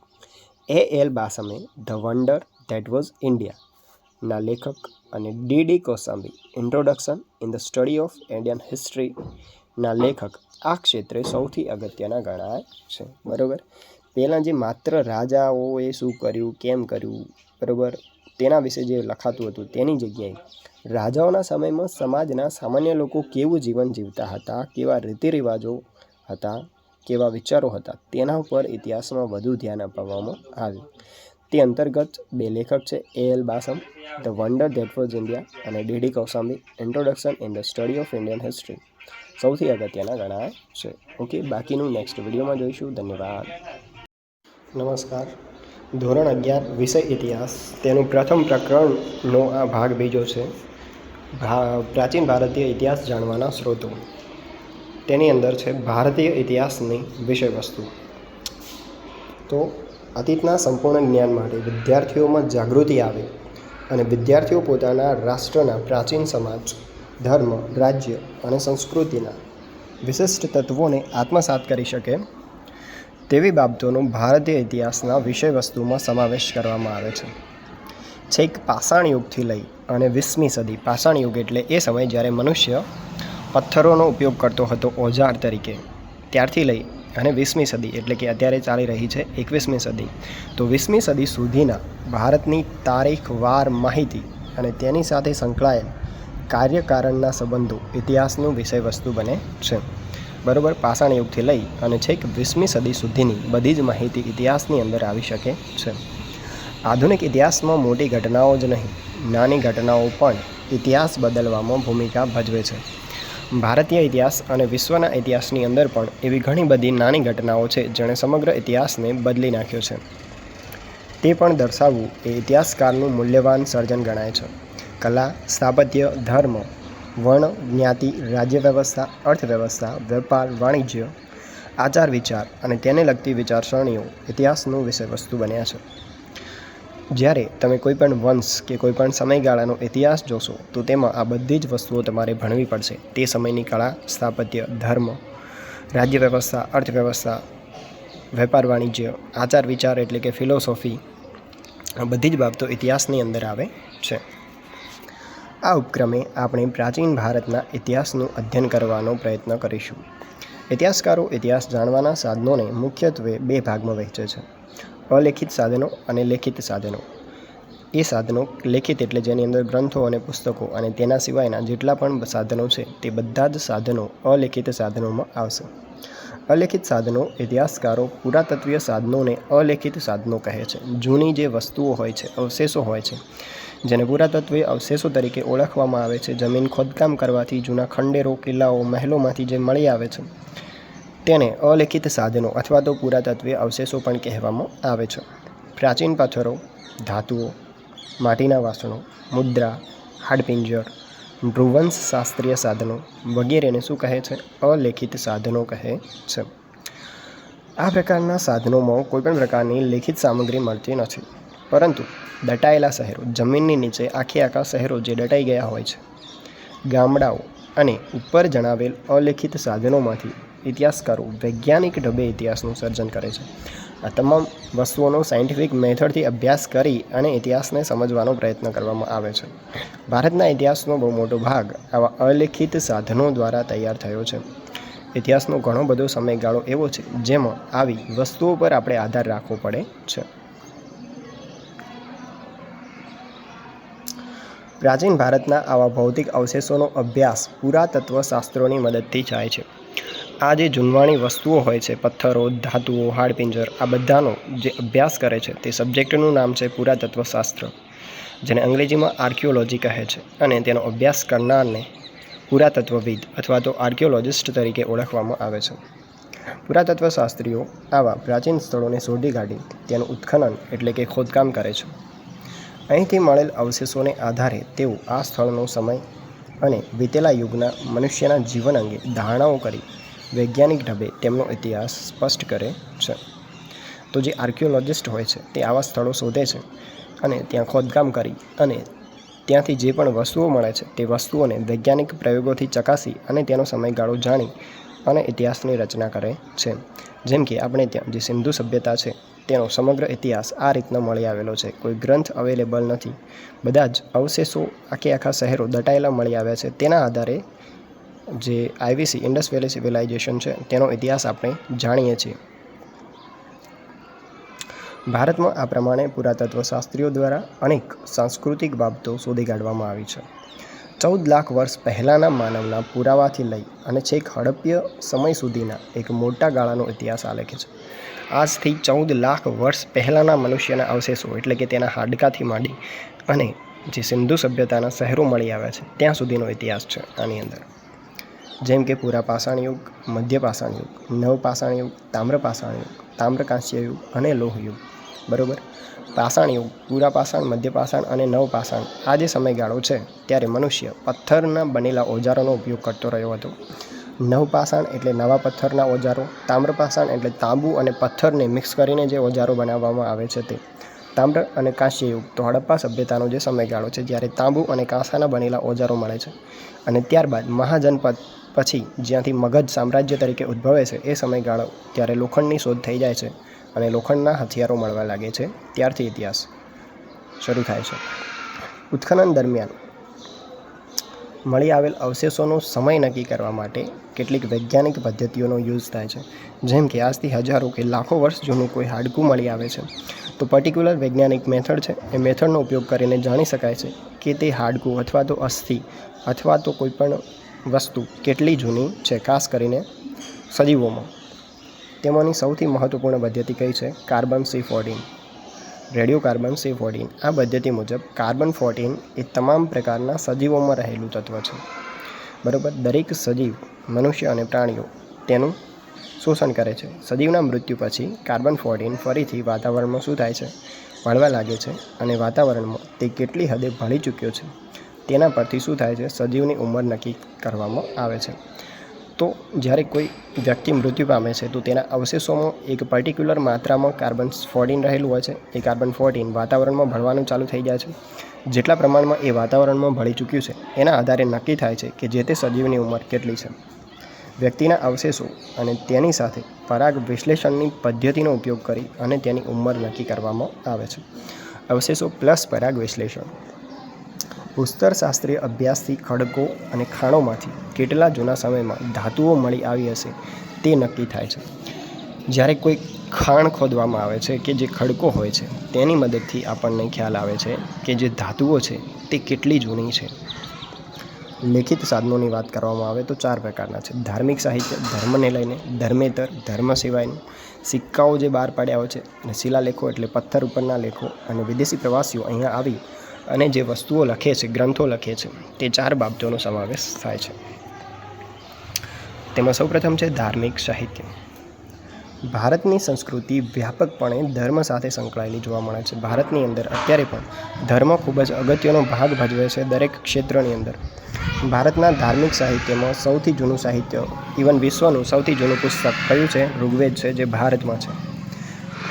એ.એલ. બાસમે ધ વન્ડર ધેટ વોઝ ઇન્ડિયાના લેખક અને D D. Kosambi introduction in the study of Indian હિસ્ટ્રીના લેખક આ ક્ષેત્રે સૌથી અગત્યના ગણાય છે. બરાબર, પહેલાં જે માત્ર રાજાઓએ શું કર્યું, કેમ કર્યું, બરાબર, તેના વિશે જે લખાતું હતું તેની જગ્યાએ રાજાઓના સમયમાં સમાજના સામાન્ય લોકો કેવું જીવન જીવતા હતા, કેવા રીતિરિવાજો હતા, કેવા વિચારો હતા, તેના ઉપર ઇતિહાસમાં વધુ ધ્યાન આપવામાં આવ્યું. તે અંતર્ગત બે લેખક છે, A L. Basham the wonder that was India અને D D. Kosambi introduction in the study of Indian history. સૌથી અગત્યના ગણાય છે. ઓકે, બાકીનું નેક્સ્ટ વિડીયોમાં જોઈશું. ધન્યવાદ. નમસ્કાર. ધોરણ 11 વિષય ઇતિહાસ, તેનું પ્રથમ પ્રકરણનો આ ભાગ બીજો છે. પ્રાચીન ભારતીય ઇતિહાસ જાણવાના સ્ત્રોતો. તેની અંદર છે ભારતીય ઇતિહાસની વિષયવસ્તુ. તો અતીતના સંપૂર્ણ જ્ઞાન માટે વિદ્યાર્થીઓમાં જાગૃતિ આવે અને વિદ્યાર્થીઓ પોતાના રાષ્ટ્રના પ્રાચીન સમાજ, ધર્મ, રાજ્ય અને સંસ્કૃતિના વિશિષ્ટ તત્વોને આત્મસાત કરી શકે તેવી બાબતોનો ભારતીય ઇતિહાસના વિષયવસ્તુમાં સમાવેશ કરવામાં આવે છે. છેક પાષાણ યુગથી લઈ અને 20મી સદી. પાષાણ યુગ એટલે એ સમય જ્યારે મનુષ્ય પથ્થરોનો ઉપયોગ કરતો હતો ઓજાર તરીકે, ત્યારથી લઈ અને 20મી સદી એટલે કે અત્યારે ચાલી રહી છે 21મી સદી. તો 20મી સદી સુધીના ભારતની તારીખ, વાર, માહિતી અને તેની સાથે સંકળાયેલ કાર્યકારણના સંબંધો ઇતિહાસનું વિષયવસ્તુ બને છે. બરાબર. પાષાણ યુગથી લઈ અને છેક 20મી સદી સુધીની બધી જ માહિતી ઇતિહાસની અંદર આવી શકે છે. આધુનિક ઇતિહાસમાં મોટી ઘટનાઓ જ નહીં, નાની ઘટનાઓ પણ ઇતિહાસ બદલવામાં ભૂમિકા ભજવે છે. ભારતીય ઇતિહાસ અને વિશ્વના ઇતિહાસની અંદર પણ એવી ઘણી બધી નાની ઘટનાઓ છે જેણે સમગ્ર ઇતિહાસને બદલી નાખ્યો છે. તે પણ દર્શાવવું એ ઇતિહાસકારનું મૂલ્યવાન સર્જન ગણાય છે. કલા, સ્થાપત્ય, ધર્મ, વર્ણ, જ્ઞાતિ, રાજ્ય વ્યવસ્થા, અર્થવ્યવસ્થા, વેપાર, વાણિજ્ય, આચાર વિચાર અને તેને લગતી વિચારસરણીઓ ઇતિહાસનું વિષયવસ્તુ બન્યા છે. જ્યારે તમે કોઈપણ વંશ કે કોઈપણ સમયગાળાનો ઇતિહાસ જોશો તો તેમાં આ બધી જ વસ્તુઓ તમારે ભણવી પડશે. તે સમયની કળા, સ્થાપત્ય, ધર્મ, રાજ્ય વ્યવસ્થા, અર્થવ્યવસ્થા, વેપાર, વાણિજ્ય, આચાર વિચાર એટલે કે ફિલોસોફી, આ બધી જ બાબતો ઇતિહાસની અંદર આવે છે. આ ઉપક્રમે આપણે પ્રાચીન ભારતના ઇતિહાસનું અધ્યયન કરવાનો પ્રયત્ન કરીશું. ઇતિહાસકારો ઇતિહાસ જાણવાના સાધનોને મુખ્યત્વે બે ભાગમાં વહેંચે છે: અલેખિત સાધનો અને લેખિત સાધનો. એ સાધનો લેખિત એટલે જેની અંદર ગ્રંથો અને પુસ્તકો અને તેના સિવાયના જેટલા પણ સાધનો છે તે બધા જ સાધનો અલેખિત સાધનોમાં આવશે. અલેખિત સાધનો ઇતિહાસકારો પુરાતત્વીય સાધનોને અલેખિત સાધનો કહે છે. જૂની જે વસ્તુઓ હોય છે, અવશેષો હોય છે, જેને પુરાતત્વીય અવશેષો તરીકે ઓળખવામાં આવે છે. જમીન ખોદકામ કરવાથી જૂના ખંડેરો, કિલ્લાઓ, મહેલોમાંથી જે મળી આવે છે તેને અલેખિત સાધનો અથવા તો પુરાતત્વીય અવશેષો પણ કહેવામાં આવે છે. પ્રાચીન પથ્થરો, ધાતુઓ, માટીના વાસણો, મુદ્રા, હાડપિંજર, નૃવંશ શાસ્ત્રીય સાધનો વગેરેને શું કહે છે? અલેખિત સાધનો કહે છે. આ પ્રકારના સાધનોમાં કોઈપણ પ્રકારની લેખિત સામગ્રી મળતી નથી, પરંતુ દટાયેલા શહેરો, જમીનની નીચે આખા શહેરો જે દટાઈ ગયા હોય છે, ગામડાઓ અને ઉપર જણાવેલ અલેખિત સાધનોમાંથી ઇતિહાસકારો વૈજ્ઞાનિક ઢબે ઇતિહાસનું સર્જન કરે છે. આ તમામ વસ્તુઓનો સાયન્ટિફિક મેથડથી અભ્યાસ કરી અને ઇતિહાસને સમજવાનો પ્રયત્ન કરવામાં આવે છે. ભારતના ઇતિહાસનો બહુ મોટો ભાગ આવા અલેખિત સાધનો દ્વારા તૈયાર થયો છે. ઇતિહાસનો ઘણો બધો સમયગાળો એવો છે જેમાં આવી વસ્તુઓ પર આપણે આધાર રાખવો પડે છે. પ્રાચીન ભારતના આવા ભૌતિક અવશેષોનો અભ્યાસ પુરાતત્વ શાસ્ત્રોની મદદથી થાય છે. આ જે જૂનવાણી વસ્તુઓ હોય છે, પથ્થરો, ધાતુઓ, હાડપિંજર, આ બધાનો જે અભ્યાસ કરે છે તે સબ્જેક્ટનું નામ છે પુરાતત્વ શાસ્ત્ર, જેને અંગ્રેજીમાં આર્કિયોલોજી કહે છે. અને તેનો અભ્યાસ કરનારને પુરાતત્વવિદ અથવા તો આર્કિયોલોજિસ્ટ તરીકે ઓળખવામાં આવે છે. પુરાતત્વ શાસ્ત્રીઓ આવા પ્રાચીન સ્થળોને શોધી કાઢી તેનું ઉત્ખનન એટલે કે ખોદકામ કરે છે. અહીંથી મળેલ અવશેષોને આધારે તેઓ આ સ્થળનો સમય અને વીતેલા યુગના મનુષ્યના જીવન અંગે ધારણાઓ કરી વૈજ્ઞાનિક ઢબે તેમનો ઇતિહાસ સ્પષ્ટ કરે છે. તો જે આર્કિયોલોજિસ્ટ હોય છે તે આવા સ્થળો શોધે છે અને ત્યાં ખોદકામ કરી અને ત્યાંથી જે પણ વસ્તુઓ મળે છે તે વસ્તુઓને વૈજ્ઞાનિક પ્રયોગોથી ચકાસી અને તેનો સમયગાળો જાણી અને ઇતિહાસની રચના કરે છે. જેમ કે આપણે ત્યાં જે સિંધુ સભ્યતા છે તેનો સમગ્ર ઇતિહાસ આ રીતનો મળી આવેલો છે. કોઈ ગ્રંથ અવેલેબલ નથી, બધા જ અવશેષો આખા શહેરો દટાયેલા મળી આવ્યા છે. તેના આધારે જે IVC ઇન્ડસ વેલી સિવિલાઇઝેશન છે તેનો ઇતિહાસ આપણે જાણીએ છીએ. ભારતમાં આ પ્રમાણે પુરાતત્વ શાસ્ત્રીઓ દ્વારા અનેક સાંસ્કૃતિક બાબતો શોધી કાઢવામાં આવી છે. 14 લાખ વર્ષ પહેલાંના માનવના પુરાવાથી લઈ અને છેક હડપ્ય સમય સુધીના એક મોટા ગાળાનો ઇતિહાસ આલેખે છે. આજથી 14 લાખ વર્ષ પહેલાંના મનુષ્યના અવશેષો એટલે કે તેના હાડકાથી માંડી અને જે સિંધુ સભ્યતાના શહેરો મળી આવ્યા છે ત્યાં સુધીનો ઇતિહાસ છે આની અંદર. જેમ કે પુરા પાષાણ યુગ, મધ્ય પાષાણ યુગ, નવપાષાણ યુગ, તામ્રપાષાણ યુગ, તામ્રકાંસ્ય યુગ અને લોહ યુગ. બરાબર. પાષાણ યુગ, પુરા પાષાણ, મધ્ય પાષાણ અને નવપાષાણ આ જે સમયગાળો છે ત્યારે મનુષ્ય પથ્થરના બનેલા ઓજારોનો ઉપયોગ કરતો રહ્યો હતો. નવપાષાણ એટલે નવા પથ્થરના ઓજારો, તામ્રપાષાણ એટલે તાંબુ અને પથ્થરને મિક્સ કરીને જે ઓજારો બનાવવામાં આવે છે તે. તામ્ર અને કાંસ્ય યુગ તો હડપ્પા સભ્યતાનો જે સમયગાળો છે જ્યારે તાંબુ અને કાંસાના બનેલા ઓજારો મળે છે. અને ત્યારબાદ મહાજનપદ પછી જ્યાંથી મગધ સામ્રાજ્ય તરીકે ઉદ્ભવે છે એ સમયગાળો ત્યારે લોખંડની શોધ થઈ જાય છે અને લોખંડના હથિયારો મળવા લાગે છે. ત્યારથી ઇતિહાસ શરૂ થાય છે. ઉત્ખનન દરમિયાન મળી આવેલ અવશેષોનો સમય નક્કી કરવા માટે કેટલીક વૈજ્ઞાનિક પદ્ધતિઓનો યુઝ થાય છે. જેમ કે આજથી હજારો કે લાખો વર્ષ જૂનું કોઈ હાડકું મળી આવે છે તો પર્ટિક્યુલર વૈજ્ઞાનિક મેથડ છે એ મેથડનો ઉપયોગ કરીને જાણી શકાય છે કે તે હાડકું અથવા તો અસ્થિ અથવા તો કોઈપણ વસ્તુ કેટલી જૂની છે. ખાસ કરીને સજીવોમાં તેમાંની સૌથી મહત્ત્વપૂર્ણ પદ્ધતિ કઈ છે? Carbon 14, radiocarbon 14. આ પદ્ધતિ મુજબ કાર્બન 14 એ તમામ પ્રકારના સજીવોમાં રહેલું તત્વ છે. બરાબર. દરેક સજીવ, મનુષ્ય અને પ્રાણીઓ તેનું શોષણ કરે છે. સજીવના મૃત્યુ પછી કાર્બન 14 ફરીથી વાતાવરણમાં શું થાય છે? ભળવા લાગે છે અને વાતાવરણમાં તે કેટલી હદે ભળી ચૂક્યો છે તેના પરથી શું થાય છે? સજીવની ઉંમર નક્કી કરવામાં આવે છે. તો જ્યારે કોઈ વ્યક્તિ મૃત્યુ પામે છે તો તેના અવશેષોમાં એક પર્ટિક્યુલર માત્રામાં કાર્બન 14 રહેલું હોય છે. એ કાર્બન 14 વાતાવરણમાં ભળવાનું ચાલુ થઈ જાય છે. જેટલા પ્રમાણમાં એ વાતાવરણમાં ભળી ચૂક્યું છે એના આધારે નક્કી થાય છે કે જે તે સજીવની ઉંમર કેટલી છે. વ્યક્તિના અવશેષો અને તેની સાથે પરાગ વિશ્લેષણની પદ્ધતિનો ઉપયોગ કરી અને તેની ઉંમર નક્કી કરવામાં આવે છે. અવશેષો પ્લસ પરાગ વિશ્લેષણ. ભૂસ્તરશાસ્ત્રીય અભ્યાસથી ખડકો અને ખાણોમાંથી કેટલા જૂના સમયમાં ધાતુઓ મળી આવી હશે તે નક્કી થાય છે. જ્યારે કોઈ ખાણ ખોદવામાં આવે છે કે જે ખડકો હોય છે તેની મદદથી આપણને ખ્યાલ આવે છે કે જે ધાતુઓ છે તે કેટલી જૂની છે. લેખિત સાધનોની વાત કરવામાં આવે તો 4 પ્રકારના છે. ધાર્મિક સાહિત્ય, ધર્મને લઈને, ધર્મેતર, ધર્મ સિવાયનું, સિક્કાઓ જે બહાર પાડ્યા હોય છે, અને શિલાલેખો એટલે પથ્થર ઉપરના લેખો. અને વિદેશી પ્રવાસીઓ અહીંયા આવી અને જે વસ્તુઓ લખે છે, ગ્રંથો લખે છે, તે 4 બાબતોનો સમાવેશ થાય છે. તેમાં સૌપ્રથમ છે ધાર્મિક સાહિત્ય. ભારતની સંસ્કૃતિ વ્યાપકપણે ધર્મ સાથે સંકળાયેલી જોવા મળે છે. ભારતની અંદર અત્યારે પણ ધર્મ ખૂબ જ અગત્યનો ભાગ ભજવે છે દરેક ક્ષેત્રની અંદર. ભારતના ધાર્મિક સાહિત્યમાં સૌથી જૂનું સાહિત્ય, ઇવન વિશ્વનું સૌથી જૂનું પુસ્તક કયું છે? ઋગ્વેદ છે, જે ભારતમાં છે,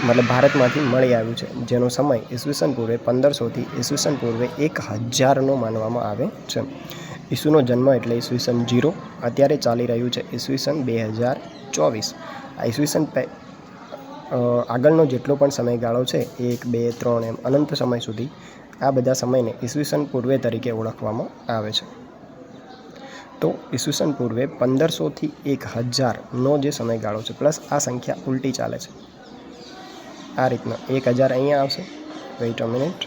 મતલબ ભારતમાંથી મળી આવ્યું છે, જેનો સમય ઈસવીસન પૂર્વે 1500થી ઈસવીસન પૂર્વે 1000નો માનવામાં આવે છે. ઈસુનો જન્મ એટલે ઈસવીસન 0. અત્યારે ચાલી રહ્યું છે ઈસવીસન 2024. આ ઈસવીસન આગળનો જેટલો પણ સમયગાળો છે 1, 2, 3 એમ અનંત સમય સુધી આ બધા સમયને ઈસવીસન પૂર્વે તરીકે ઓળખવામાં આવે છે. તો ઈસવીસન પૂર્વે 1500થી 1000નો જે સમયગાળો છે, પ્લસ આ સંખ્યા ઉલટી ચાલે છે આ રીતના. 1000 અહીંયા આવશે. વેઇટ અ મિનિટ.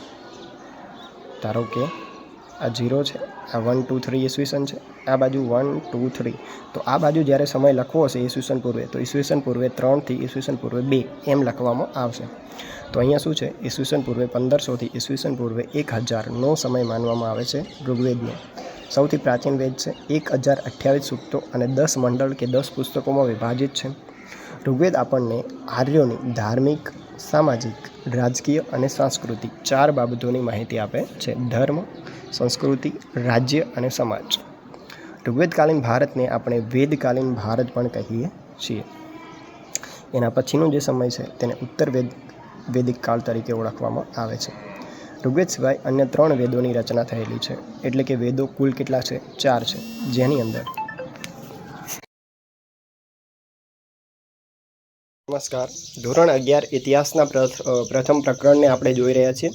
ધારો કે આ 0 છે, આ 1, 2, 3 ઈસવીસન છે, આ બાજુ 1, 2, 3. તો આ બાજુ જ્યારે સમય લખવો હશે ઈસવીસન પૂર્વે, તો ઈસવીસન પૂર્વે 3થી ઈસવીસન પૂર્વે 2 એમ લખવામાં આવશે. તો અહીંયા શું છે? ઈસવીસન પૂર્વે 1500થી ઈસવીસન પૂર્વે 1000નો સમય માનવામાં આવે છે ઋગ્વેદનો. સૌથી પ્રાચીન વેદ છે. 1028 સૂક્તો અને 10 મંડળ કે 10 પુસ્તકોમાં વિભાજિત છે. ઋગ્વેદ આપણને આર્યોની ધાર્મિક, સામાજિક, રાજકીય અને સાંસ્કૃતિક 4 બાબતોની માહિતી આપે છે. ધર્મ, સંસ્કૃતિ, રાજ્ય અને સમાજ. ઋગ્વેદકાલીન ભારતને આપણે વેદકાલીન ભારત પણ કહીએ છીએ. એના પછીનો જે સમય છે તેને ઉત્તર વૈદિક કાળ તરીકે ઓળખવામાં આવે છે. ઋગ્વેદ સિવાય અન્ય 3 વેદોની રચના થયેલી છે. એટલે કે વેદો કુલ કેટલા છે? 4 છે, જેની અંદર નમસ્કાર. ધોરણ 11 ઇતિહાસના પ્રથમ પ્રકરણને આપણે જોઈ રહ્યા છીએ,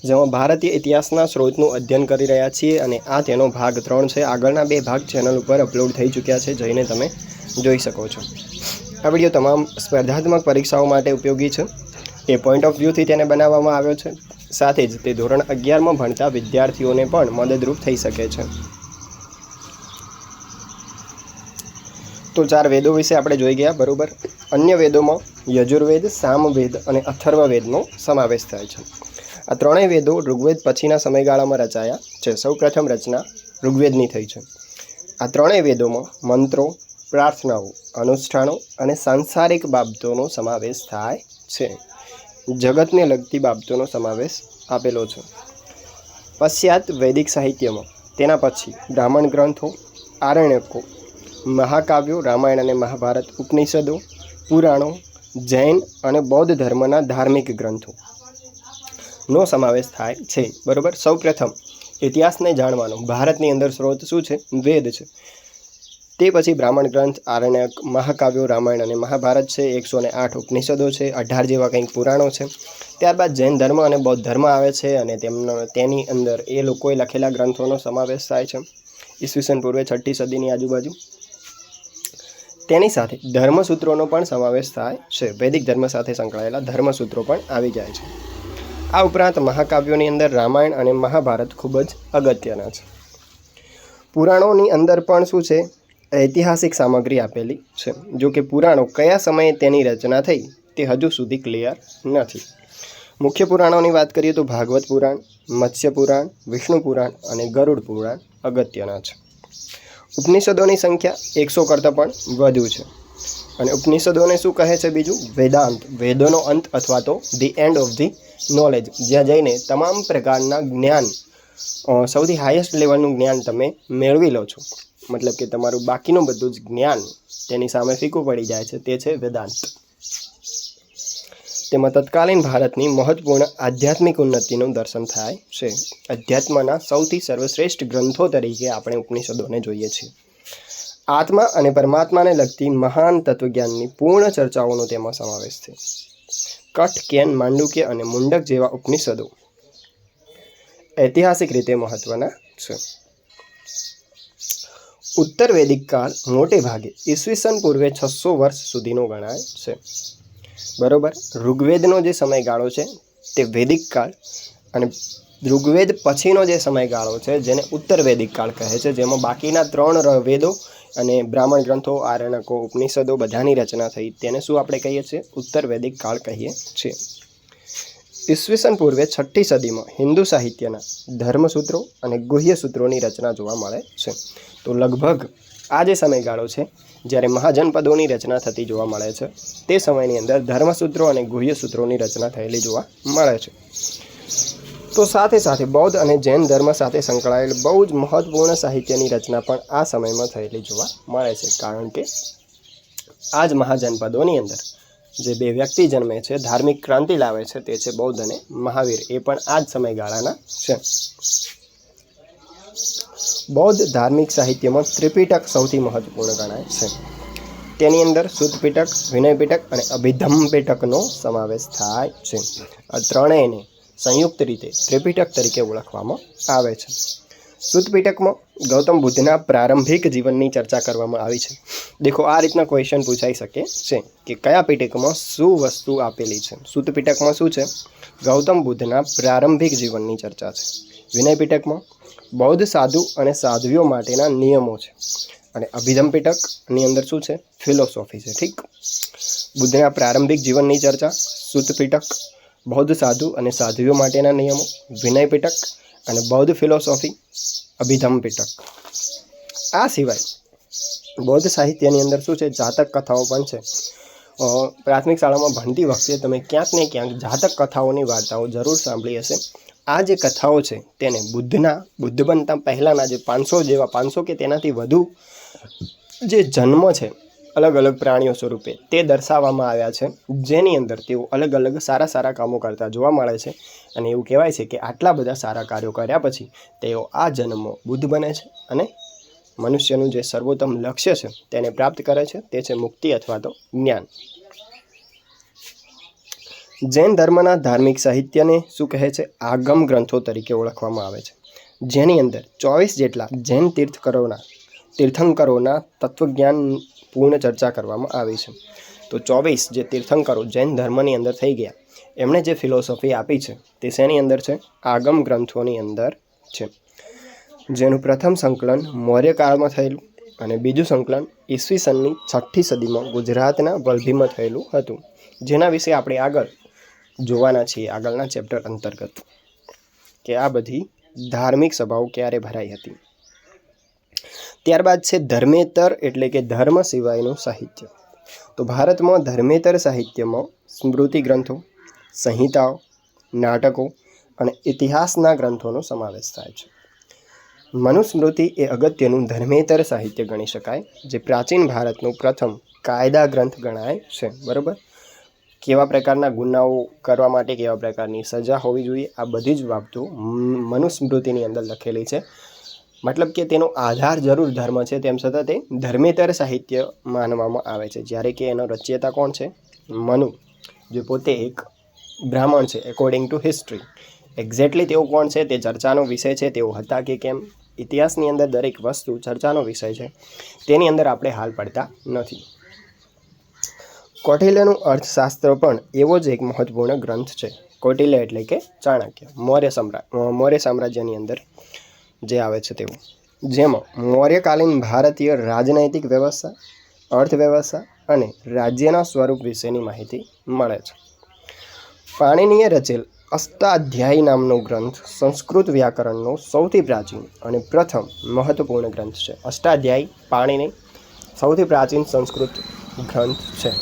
જેમાં ભારતીય ઇતિહાસના સ્ત્રોતનું અધ્યયન કરી રહ્યા છીએ અને આ તેનો ભાગ 3 છે. આગળના 2 ભાગ ચેનલ ઉપર અપલોડ થઈ ચૂક્યા છે, જઈને તમે જોઈ શકો છો. આ વિડીયો તમામ સ્પર્ધાત્મક પરીક્ષાઓ માટે ઉપયોગી છે. એ પોઈન્ટ ઓફ વ્યૂથી તેને બનાવવામાં આવ્યો છે. સાથે જ તે ધોરણ 11માં ભણતા વિદ્યાર્થીઓને પણ મદદરૂપ થઈ શકે છે. તો 4 વેદો વિશે આપણે જોઈ ગયા, બરાબર. અન્ય વેદોમાં યજુર્વેદ, સામવેદ અને અથર્વવેદનો સમાવેશ થાય છે. આ 3 વેદો ઋગ્વેદ પછીના સમયગાળામાં રચાયા છે. સૌપ્રથમ રચના ઋગ્વેદની થઈ છે. આ ત્રણેય વેદોમાં મંત્રો, પ્રાર્થનાઓ, અનુષ્ઠાનો અને સાંસારિક બાબતોનો સમાવેશ થાય છે. જગતને લગતી બાબતોનો સમાવેશ આપેલો છે. પશ્ચાત વૈદિક સાહિત્યમાં તેના પછી બ્રાહ્મણ ગ્રંથો, આરણ્યકો, મહાકાવ્યો, રામાયણ અને મહાભારત, ઉપનિષદો, પુરાણો, જૈન અને બૌદ્ધ ધર્મના ધાર્મિક ગ્રંથોનો સમાવેશ થાય છે. બરાબર. સૌપ્રથમ ઇતિહાસને જાણવાનો ભારતની અંદર સ્ત્રોત શું છે? વેદ છે. તે પછી બ્રાહ્મણ ગ્રંથ, આરણ્યક, મહાકાવ્યો, રામાયણ અને મહાભારત છે. 108 ઉપનિષદો છે. 18 જેવા કંઈક પુરાણો છે. ત્યારબાદ જૈન ધર્મ અને બૌદ્ધ ધર્મ આવે છે અને તેની અંદર એ લોકોએ લખેલા ગ્રંથોનો સમાવેશ થાય છે. ઈસવીસન પૂર્વે 6ઠી સદીની આજુબાજુ. તેની સાથે ધર્મસૂત્રોનો પણ સમાવેશ થાય છે. વૈદિક ધર્મ સાથે સંકળાયેલા ધર્મસૂત્રો પણ આવી જાય છે. આ ઉપરાંત મહાકાવ્યોની અંદર રામાયણ અને મહાભારત ખૂબ જ અગત્યના છે. પુરાણોની અંદર પણ શું છે? ઐતિહાસિક સામગ્રી આપેલી છે. જો કે પુરાણો કયા સમયે તેની રચના થઈ તે હજુ સુધી ક્લિયર નથી. મુખ્ય પુરાણોની વાત કરીએ તો ભાગવત પુરાણ, મત્સ્ય પુરાણ, વિષ્ણુ પુરાણ અને ગરુડ પુરાણ અગત્યના છે. ઉપનિષદોની સંખ્યા 100 કરતાં પણ વધુ છે. અને ઉપનિષદોને શું કહે છે? બીજું વેદાંત, વેદોનો અંત અથવા તો the end of the knowledge, જ્યાં જઈને તમામ પ્રકારના જ્ઞાન, સૌથી હાઈએસ્ટ લેવલનું જ્ઞાન તમે મેળવી લો છો. મતલબ કે તમારું બાકીનું બધું જ જ્ઞાન તેની સામે ફીકું પડી જાય છે. તે છે વેદાંત. તેમાં તત્કાલીન ભારતની મહત્વપૂર્ણ આધ્યાત્મિક ઉન્નતિનું દર્શન થાય છે. અધ્યાત્મના સૌથી સર્વશ્રેષ્ઠ ગ્રંથો તરીકે આપણે ઉપનિષદોને જોઈએ છીએ. આત્મા અને પરમાત્માને લગતી મહાન તત્વજ્ઞાનની પૂર્ણ ચર્ચાઓનો તેમાં સમાવેશ છે. કઠ, કેન, માંડુક્ય અને મુંડક જેવા ઉપનિષદો ઐતિહાસિક રીતે મહત્વના છે. ઉત્તર વૈદિક કાળ મોટે ભાગે ઈસવીસન પૂર્વે 600 વર્ષ સુધીનો ગણાય છે. બરોબર. ઋગ્વેદનો જે સમયગાળો છે તે વૈદિક કાળ, અને ઋગ્વેદ પછીનો જે સમયગાળો છે જેને ઉત્તર વૈદિક કાળ કહે છે, જેમાં બાકીના 3 વેદો અને બ્રાહ્મણ ગ્રંથો, આરણ્યકો, ઉપનિષદો બધાની રચના થઈ, તેને શું આપણે કહીએ છીએ? ઉત્તર વૈદિક કાળ કહીએ છીએ. ઈસવીસન પૂર્વે 6ઠી સદીમાં હિન્દુ સાહિત્યના ધર્મસૂત્રો અને ગુહ્ય સૂત્રોની રચના જોવા મળે છે. તો લગભગ આ જે સમયગાળો છે જ્યારે મહાજનપદોની રચના થતી જોવા મળે છે, તે સમયની અંદર ધર્મસૂત્રો અને ગુહ્ય સૂત્રોની રચના થયેલી જોવા મળે છે. તો સાથે સાથે બૌદ્ધ અને જૈન ધર્મ સાથે સંકળાયેલ બહુ જ મહત્વપૂર્ણ સાહિત્યની રચના પણ આ સમયમાં થયેલી જોવા મળે છે. કારણ કે આ જ મહાજનપદોની અંદર જે 2 વ્યક્તિ જન્મે છે, ધાર્મિક ક્રાંતિ લાવે છે, તે છે બૌદ્ધ અને મહાવીર. એ પણ આ જ સમયગાળાના છે. બૌદ્ધ ધાર્મિક સાહિત્યમાં ત્રિપિટક સૌથી મહત્વપૂર્ણ ગણાય છે. તેની અંદર શુદ્ધ પિટક, વિનય પિટક અને અભિધમ્મ પિટકનો સમાવેશ થાય છે. આ ત્રણેયને સંયુક્ત રીતે ત્રિપિટક તરીકે ઓળખવામાં આવે છે. શુદ્ધ પિટકમાં ગૌતમ બુદ્ધના પ્રારંભિક જીવનની ચર્ચા કરવામાં આવી છે. દેખો, આ રીતના ક્વેશ્ચન પૂછાઈ શકે છે કે કયા પિટકમાં શું વસ્તુ આપેલી છે. શુદ્ધ પિટકમાં શું છે? ગૌતમ બુદ્ધના પ્રારંભિક જીવનની ચર્ચા છે. વિનય પિટકમાં બૌદ્ધ સાધુ અને સાધ્વીઓ માટેના નિયમો છે. અને અભિધમ્મ પિટકની અંદર શું છે? ફિલોસોફી છે. ઠીક. બુદ્ધના પ્રારંભિક જીવનની ચર્ચા, શુદ્ધ પિટક, બૌદ્ધ સાધુ અને સાધ્વીઓ માટેના નિયમો, વિનય પિટક અને બૌદ્ધ ફિલોસોફી, અભિધમ્મ પિટક. આ સિવાય બૌદ્ધ સાહિત્યની અંદર શું છે? જાતક કથાઓ પણ છે. પ્રાથમિક શાળામાં ભણતી વખતે તમે ક્યાંક ને ક્યાંક જાતક કથાઓની વાર્તાઓ જરૂર સાંભળી હશે. આ જે કથાઓ છે તેને બુદ્ધ બનતા પહેલાંના જે 500 કે તેનાથી વધુ જે જન્મ છે અલગ અલગ પ્રાણીઓ સ્વરૂપે, તે દર્શાવવામાં આવ્યા છે, જેની અંદર તેઓ અલગ અલગ સારા કામો કરતા જોવા મળે છે. અને એવું કહેવાય છે કે આટલા બધા સારા કાર્યો કર્યા પછી તેઓ આ જન્મમાં બુદ્ધ બને છે અને મનુષ્યનું જે સર્વોત્તમ લક્ષ્ય છે તેને પ્રાપ્ત કરે છે. તે છે મુક્તિ અથવા તો જ્ઞાન. જૈન ધર્મના ધાર્મિક સાહિત્યને શું કહે છે? આગમ ગ્રંથો તરીકે ઓળખવામાં આવે છે, જેની અંદર 24 જેટલા જૈન તીર્થંકરોના તત્વજ્ઞાન પૂર્ણ ચર્ચા કરવામાં આવી છે. તો 24 જે તીર્થંકરો જૈન ધર્મની અંદર થઈ ગયા, એમણે જે ફિલોસોફી આપી છે તે શેની અંદર છે? આગમ ગ્રંથોની અંદર છે. જેનું પ્રથમ સંકલન મૌર્યકાળમાં થયેલું અને બીજું સંકલન ઈસવીસનની 6ઠી સદીમાં ગુજરાતના વલભીમાં થયેલું હતું, જેના વિશે આપણે આગળ જોવાના છીએ આગળના ચેપ્ટર અંતર્ગત, કે આ બધી ધાર્મિક સભાઓ ક્યારે ભરાઈ હતી. ત્યારબાદ છે ધર્મેતર એટલે કે ધર્મ સિવાયનું સાહિત્ય. તો ભારતમાં ધર્મેતર સાહિત્યમાં સ્મૃતિ ગ્રંથો, સંહિતાઓ, નાટકો અને ઇતિહાસના ગ્રંથોનો સમાવેશ થાય છે. મનુસ્મૃતિ એ અગત્યનું ધર્મેતર સાહિત્ય ગણી શકાય, જે પ્રાચીન ભારતનું પ્રથમ કાયદા ગ્રંથ ગણાય છે. બરાબર, કેવા પ્રકારના ગુનાઓ કરવા માટે કેવા પ્રકારની સજા હોવી જોઈએ, આ બધી જ બાબતો મનુસ્મૃતિની અંદર લખેલી છે. મતલબ કે તેનો આધાર જરૂર ધર્મ છે, તેમ છતાં તે ધર્મેતર સાહિત્ય માનવામાં આવે છે. જ્યારે કે એનો રચયિતા કોણ છે? મનુ, જે પોતે એક બ્રાહ્મણ છે એકોર્ડિંગ ટુ હિસ્ટ્રી. એક્ઝેક્ટલી તેઓ કોણ છે તે ચર્ચાનો વિષય છે, તેઓ હતા કે કેમ, ઇતિહાસની અંદર દરેક વસ્તુ ચર્ચાનો વિષય છે, તેની અંદર આપણે હાલ પડતા નથી. કૌટિલ્યનું અર્થશાસ્ત્ર પણ એવો જ એક મહત્વપૂર્ણ ગ્રંથ છે. કૌટિલ્ય એટલે કે ચાણક્ય, મૌર્ય સામ્રાજ્યની અંદર જે આવે છે તેવું, જેમાં મૌર્યકાલીન ભારતીય રાજનૈતિક વ્યવસ્થા, અર્થવ્યવસ્થા અને રાજ્યના સ્વરૂપ વિશેની માહિતી મળે છે. પાણિનીએ રચેલ અષ્ટાધ્યાયી નામનો ગ્રંથ સંસ્કૃત વ્યાકરણનો સૌથી પ્રાચીન અને પ્રથમ મહત્વપૂર્ણ ગ્રંથ છે. અષ્ટાધ્યાયી પાણિની સૌથી પ્રાચીન સંસ્કૃત ગ્રંથ છે,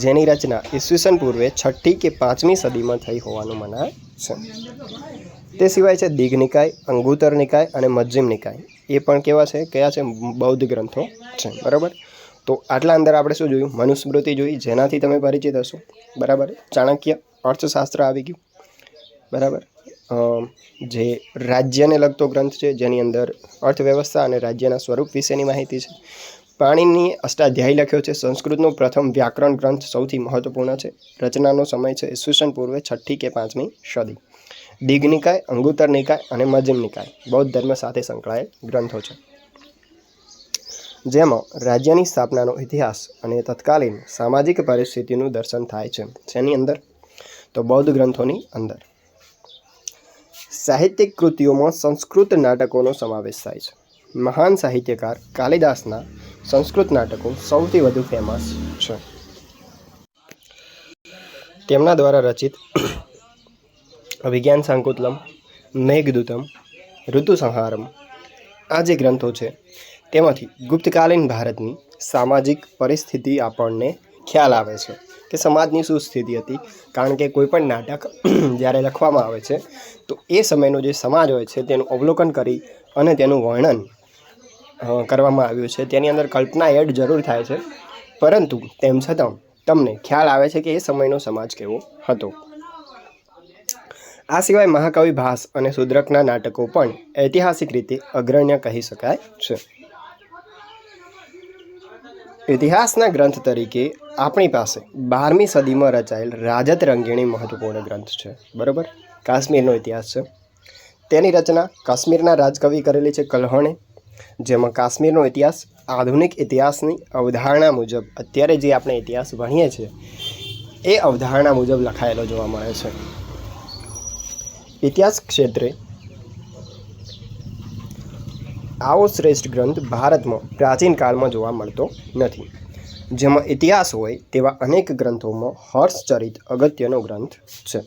જેની રચના ઈસવીસન પૂર્વે 6ઠી કે 5મી સદીમાં થઈ હોવાનું મનાય છે. તે સિવાય છે દીઘનિકાય, અંગુત્તર નિકાય અને મજ્જિમ નિકાય. એ પણ કયા છે? બૌદ્ધ ગ્રંથો છે. બરાબર, તો આટલા અંદર આપણે શું જોયું? મનુસ્મૃતિ જોઈ, જેનાથી તમે પરિચિત હશો. બરાબર, ચાણક્ય અર્થશાસ્ત્ર આવી ગયું. બરાબર, જે રાજ્યને લગતો ગ્રંથ છે, જેની અંદર અર્થવ્યવસ્થા અને રાજ્યના સ્વરૂપ વિશેની માહિતી છે. પાણિનીએ અષ્ટાધ્યાયી લખ્યો છે, સંસ્કૃતનો પ્રથમ વ્યાકરણ ગ્રંથ સૌથી મહત્વપૂર્ણ છે. રચનાનો સમય છે ઈસવીસન પૂર્વે 6ઠી કે 5મી સદી. દીઘનિકાય, અંગુત્તર નિકાય અને મજ્જિમ નિકાય બૌદ્ધ ધર્મ સાથે સંકળાયેલ ગ્રંથો છે, જેમાં રાજ્યની સ્થાપનાનો ઇતિહાસ અને તત્કાલીન સામાજિક પરિસ્થિતિનું દર્શન થાય છે. જેની અંદર તો બૌદ્ધ ગ્રંથોની અંદર સાહિત્યિક કૃતિઓમાં સંસ્કૃત નાટકોનો સમાવેશ થાય છે. મહાન સાહિત્યકાર કાલિદાસના સંસ્કૃત નાટકો સૌથી વધુ ફેમસ છે. તેમના દ્વારા રચિત વિજ્ઞાન શાકુંતલમ, મેઘદૂતમ, ઋતુસંહારમ, આ જે ગ્રંથો છે તેમાંથી ગુપ્તકાલીન ભારતની સામાજિક પરિસ્થિતિ આપણને ખ્યાલ આવે છે કે સમાજની શું સ્થિતિ હતી. કારણ કે કોઈ પણ નાટક જ્યારે લખવામાં આવે છે તો એ સમયનો જે સમાજ હોય છે તેનું અવલોકન કરી અને તેનું વર્ણન કરવામાં આવ્યું છે. તેની અંદર કલ્પના એડ જરૂર થાય છે, પરંતુ તેમ છતાં તમને ખ્યાલ આવે છે કે એ સમયનો સમાજ કેવો હતો. આ સિવાય મહાકવિ ભાસ અને શુદ્રકના નાટકો પણ ઐતિહાસિક રીતે અગ્રણ્ય કહી શકાય છે. ઇતિહાસના ગ્રંથ તરીકે આપણી પાસે 12મી સદીમાં રચાયેલ રાજત રંગીણી મહત્વપૂર્ણ ગ્રંથ છે. બરાબર, કાશ્મીરનો ઇતિહાસ છે. તેની રચના કાશ્મીરના રાજકવિ કરેલી છે કલ્હણે, જેમાં કાશ્મીરનો ઇતિહાસ આધુનિક ઇતિહાસની અવધારણા મુજબ, અત્યારે જે આપણે ઇતિહાસ ભણીએ છીએ એ અવધારણા મુજબ લખાયેલો જોવા મળે છે. ઇતિહાસ ક્ષેત્રે આવો શ્રેષ્ઠ ગ્રંથ ભારતમાં પ્રાચીન કાળમાં જોવા મળતો નથી. જેમાં ઇતિહાસ હોય તેવા અનેક ગ્રંથોમાં હર્ષચરિત અગત્યનો ગ્રંથ છે,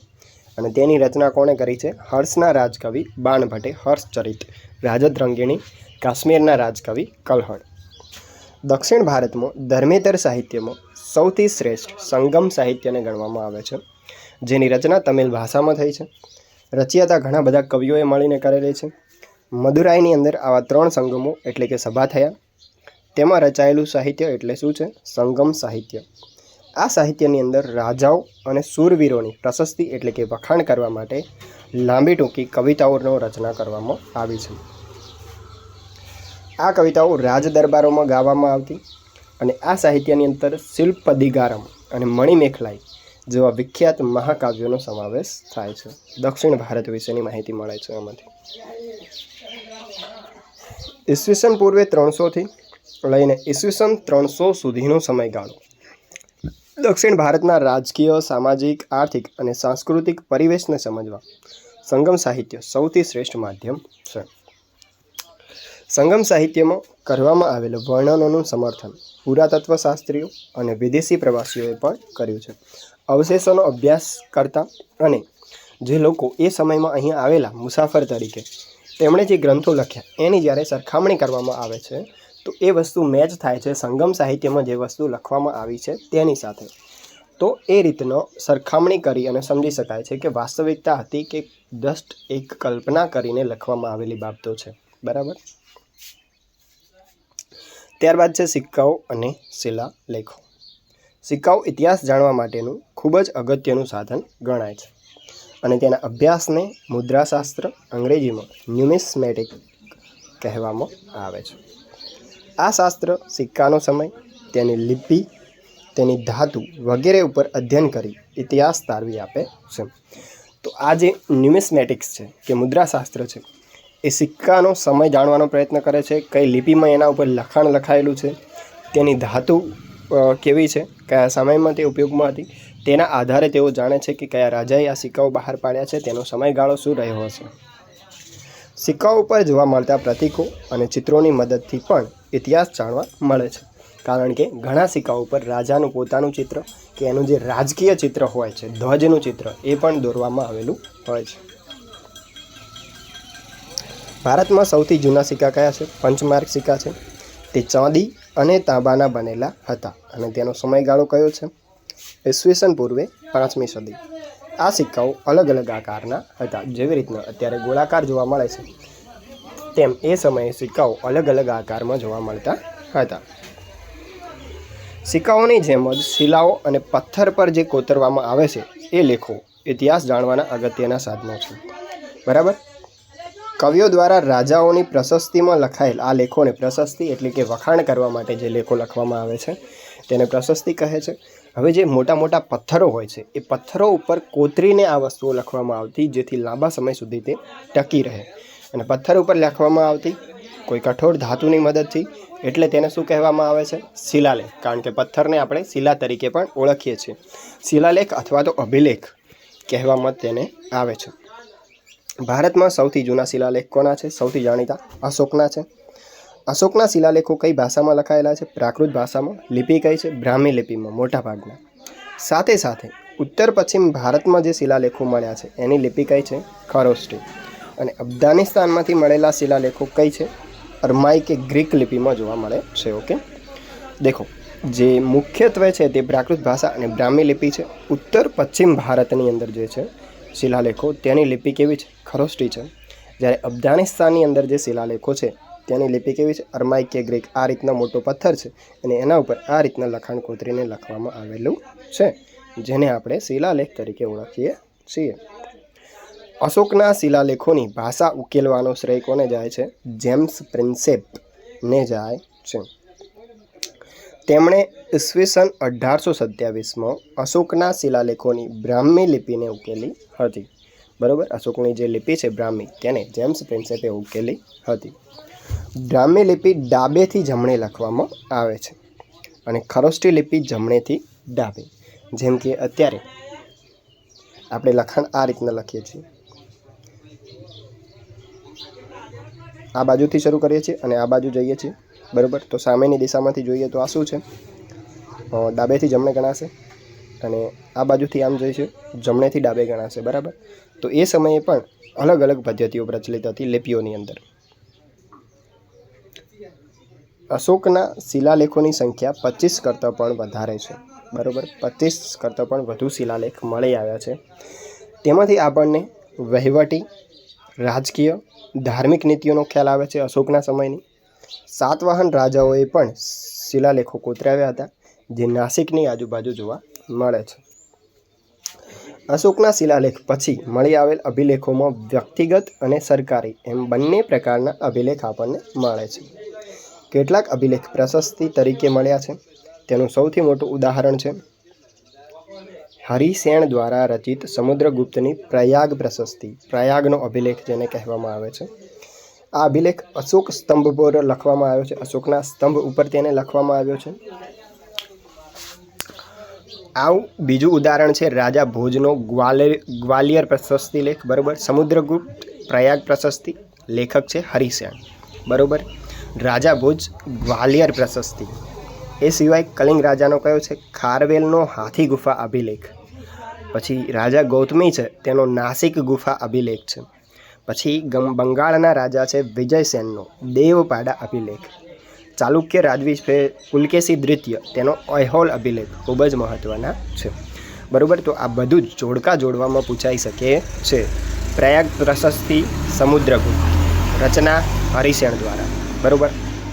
અને તેની રચના કોણે કરી છે? હર્ષના રાજકવિ બાણભટ્ટે હર્ષચરિત, રાજત રંગીણી કાશ્મીરના રાજકવિ કલ્હણ. દક્ષિણ ભારતમાં ધર્મેતર સાહિત્યમાં સૌથી શ્રેષ્ઠ સંગમ સાહિત્યને ગણવામાં આવે છે, જેની રચના તમિલ ભાષામાં થઈ છે. રચયિતા ઘણા બધા કવિઓએ મળીને કરેલી છે. મદુરાઈની અંદર આવા 3 સંગમો એટલે કે સભા થયા. તેમાં રચાયેલું સાહિત્ય એટલે શું છે? સંગમ સાહિત્ય. આ સાહિત્યની અંદર રાજાઓ અને શૂરવીરોની પ્રશસ્તિ એટલે કે વખાણ કરવા માટે લાંબી ટૂંકી કવિતાઓનો રચના કરવામાં આવી છે. આ કવિતાઓ રાજ દરબારોમાં ગાવામાં આવતી, અને આ સાહિત્યની અંદર શિલ્પદિગારમ અને મણિમેખલાઈ જેવા વિખ્યાત મહાકાવ્યોનો સમાવેશ થાય છે. દક્ષિણ ભારત વિશેની માહિતી મળે છે આમાંથી. ઈસવીસન પૂર્વે 300થી લઈને ઈસવીસન 300 સુધીનો સમયગાળો દક્ષિણ ભારતના રાજકીય, સામાજિક, આર્થિક અને સાંસ્કૃતિક પરિવેશને સમજવા સંગમ સાહિત્ય સૌથી શ્રેષ્ઠ માધ્યમ છે. સંગમ સાહિત્યમાં કરવામાં આવેલું વર્ણનોનું સમર્થન પુરાતત્વશાસ્ત્રીઓ અને વિદેશી પ્રવાસીઓએ પણ કર્યું છે. અવશેષોનો અભ્યાસ કરતા અને જે લોકો એ સમયમાં અહીં આવેલા મુસાફર તરીકે તેમણે જે ગ્રંથો લખ્યા એની જ્યારે સરખામણી કરવામાં આવે છે તો એ વસ્તુ મેચ થાય છે સંગમ સાહિત્યમાં જે વસ્તુ લખવામાં આવી છે તેની સાથે. તો એ રીતનો સરખામણી કરી અને સમજી શકાય છે કે વાસ્તવિકતા હતી કે જસ્ટ એક કલ્પના કરીને લખવામાં આવેલી બાબતો છે. બરાબર. ત્યારબાદ છે સિક્કાઓ અને શિલાલેખો. સિક્કાઓ ઇતિહાસ જાણવા માટેનું ખૂબ જ અગત્યનું સાધન ગણાય છે અને તેના અભ્યાસને મુદ્રાશાસ્ત્ર અંગ્રેજીમાં ન્યુમિસ્મેટિક કહેવામાં આવે છે. આ શાસ્ત્ર સિક્કાનો સમય, તેની લિપિ, તેની ધાતુ વગેરે ઉપર અધ્યયન કરી ઇતિહાસ તારવી આપે છે. તો આ જે ન્યુમિસ્મેટિક્સ છે કે મુદ્રાશાસ્ત્ર છે એ સિક્કાનો સમય જાણવાનો પ્રયત્ન કરે છે, કઈ લિપિમાં એના ઉપર લખાણ લખાયેલું છે, તેની ધાતુ કેવી છે, કયા સમયમાં તે ઉપયોગમાં હતી, તેના આધારે તેઓ જાણે છે કે કયા રાજાએ આ સિક્કાઓ બહાર પાડ્યા છે, તેનો સમયગાળો શું રહ્યો હશે. સિક્કાઓ પર જોવા મળતા પ્રતીકો અને ચિત્રોની મદદથી પણ ઇતિહાસ જાણવા મળે છે, કારણ કે ઘણા સિક્કાઓ પર રાજાનું પોતાનું ચિત્ર કે એનું જે રાજકીય ચિત્ર હોય છે, ધ્વજનું ચિત્ર, એ પણ દોરવામાં આવેલું હોય છે. ભારતમાં સૌથી જૂના સિક્કા કયા છે? પંચમાર્ક સિક્કા છે. તે ચાંદી અને તાંબાના બનેલા હતા અને તેનો સમયગાળો કયો છે? ઈસવીસન પૂર્વે 5મી સદી. આ સિક્કાઓ અલગ અલગ આકારના હતા. જેવી રીતના અત્યારે ગોળાકાર જોવા મળે છે તેમ એ સમયે સિક્કાઓ અલગ અલગ આકારમાં જોવા મળતા હતા. સિક્કાઓની જેમ જ શિલાઓ અને પથ્થર પર જે કોતરવામાં આવે છે એ લેખો ઇતિહાસ જાણવાના અગત્યના સાધનો છે. બરાબર. કવિઓ દ્વારા રાજાઓની પ્રશસ્તિમાં લખાયેલ આ લેખોને, પ્રશસ્તિ એટલે કે વખાણ કરવા માટે જે લેખો લખવામાં આવે છે તેને પ્રશસ્તિ કહે છે. હવે જે મોટા મોટા પથ્થરો હોય છે એ પથ્થરો ઉપર કોતરીને આ વસ્તુઓ લખવામાં આવતી જેથી લાંબા સમય સુધી તે ટકી રહે. અને પથ્થર ઉપર લખવામાં આવતી કોઈ કઠોર ધાતુની મદદથી, એટલે તેને શું કહેવામાં આવે છે? શિલાલેખ. કારણ કે પથ્થરને આપણે શિલા તરીકે પણ ઓળખીએ છીએ. શિલાલેખ અથવા તો અભિલેખ કહેવામાં તેને આવે છે. ભારતમાં સૌથી જૂના શિલાલેખ કોના છે? સૌથી જાણીતા અશોકના છે. અશોકના શિલાલેખો કઈ ભાષામાં લખાયેલા છે? પ્રાકૃત ભાષામાં. લિપિ કઈ છે? બ્રાહ્મી લિપિમાં મોટા ભાગના. સાથે સાથે ઉત્તર પશ્ચિમ ભારતમાં જે શિલાલેખો મળ્યા છે એની લિપિ કઈ છે? ખરોષ્ટી. અને અફઘાનિસ્તાનમાંથી મળેલા શિલાલેખો કઈ છે? અરમાઈ કે ગ્રીક લિપિમાં જોવા મળે છે. ઓકે, દેખો, જે મુખ્યત્વે છે તે પ્રાકૃત ભાષા અને બ્રાહ્મી લિપિ છે. ઉત્તર પશ્ચિમ ભારતની અંદર જે છે શિલાલેખો તેની લિપિ કેવી છે? ખરોષ્ટી છે. જ્યારે અફઘાનિસ્તાનની અંદર જે શિલાલેખો છે તેની લિપિ કેવી છે? અરમાઈ કે ગ્રીક. આ રીતના મોટો પથ્થર છે અને એના ઉપર આ રીતના લખાણ કોતરીને લખવામાં આવેલું છે, જેને આપણે શિલાલેખ તરીકે ઓળખીએ છીએ. અશોકના શિલાલેખોની ભાષા ઉકેલવાનો શ્રેય કોને જાય છે? જેમ્સ પ્રિન્સેપને જાય છે. તેમણે ઈસવીસન 1827માં અશોકના શિલાલેખોની બ્રાહ્મી લિપિને ઉકેલી હતી. બરાબર. અશોકની જે લિપિ છે બ્રાહ્મી, તેને જેમ્સ પ્રિન્સેપે ઉકેલી હતી. બ્રાહ્મી લિપિ ડાબેથી જમણે લખવામાં આવે છે અને ખરોષ્ટી લિપિ જમણેથી ડાબે. જેમ કે અત્યારે આપણે લખાણ આ રીતના લખીએ છીએ, આ બાજુથી શરૂ કરીએ છીએ અને આ બાજુ જઈએ છીએ. બરાબર. તો સામેની દિશામાંથી જોઈએ તો આ શું છે? ડાબેથી જમણે ગણાશે અને આ બાજુથી આમ જઈશું, જમણેથી ડાબે ગણાશે. બરાબર. તો એ સમયે પણ અલગ અલગ પદ્ધતિઓ પ્રચલિત હતી લિપિઓની અંદર. અશોકના શિલાલેખોની સંખ્યા 25 કરતાં પણ વધારે છે. બરાબર. 25 કરતાં પણ વધુ શિલાલેખ મળી આવ્યા છે. તેમાંથી આપણને વહીવટી, રાજકીય, ધાર્મિક નીતિઓનો ખ્યાલ આવે છે અશોકના સમયની. સાતવાહન રાજાઓએ પણ શિલાલેખો કોતરાવ્યા હતા જે નાસિકની આજુબાજુ જોવા મળે છે. અશોકના શિલાલેખ પછી મળી આવેલ અભિલેખોમાં વ્યક્તિગત અને સરકારી એમ બંને પ્રકારના અભિલેખ આપણને મળે છે. કેટલાક અભિલેખ પ્રશસ્તિ તરીકે મળ્યા છે. તેનું સૌથી મોટું ઉદાહરણ છે હરિસેન દ્વારા રચિત સમુદ્રગુપ્તની પ્રયાગ પ્રશસ્તિ, પ્રયાગનો અભિલેખ જેને કહેવામાં આવે છે. આ અભિલેખ અશોક સ્તંભ પર લખવામાં આવ્યો છે. અશોકના સ્તંભ ઉપર તેને લખવામાં આવ્યો છે. આવું બીજું ઉદાહરણ છે રાજા ભોજનો ગ્વાલિયર પ્રશસ્તિ લેખ. બરાબર. સમુદ્રગુપ્ત પ્રયાગ પ્રશસ્તિ, લેખક છે હરિસેન. બરાબર. રાજા ભોજ ગ્વાલિયર પ્રશસ્તિ. એ સિવાય કલિંગ રાજાનો કયો છે? ખારવેલનો હાથી ગુફા અભિલેખ. પછી રાજા ગૌતમી છે તેનો નાસિક ગુફા અભિલેખ છે. પછી બંગાળના રાજા છે વિજયસેનનો દેવપાડા અભિલેખ, ચાલુક્ય રાજવી છે પુલકેશી દ્વિતીય, તેનો ઐહોલ અભિલેખ ખૂબ જ મહત્ત્વના છે. બરાબર, તો આ બધું જ જોડવામાં પૂછાઈ શકે છે. પ્રયાગ પ્રશસ્તિ સમુદ્રગુપ્ત, રચના હરિસેન દ્વારા. બરાબર,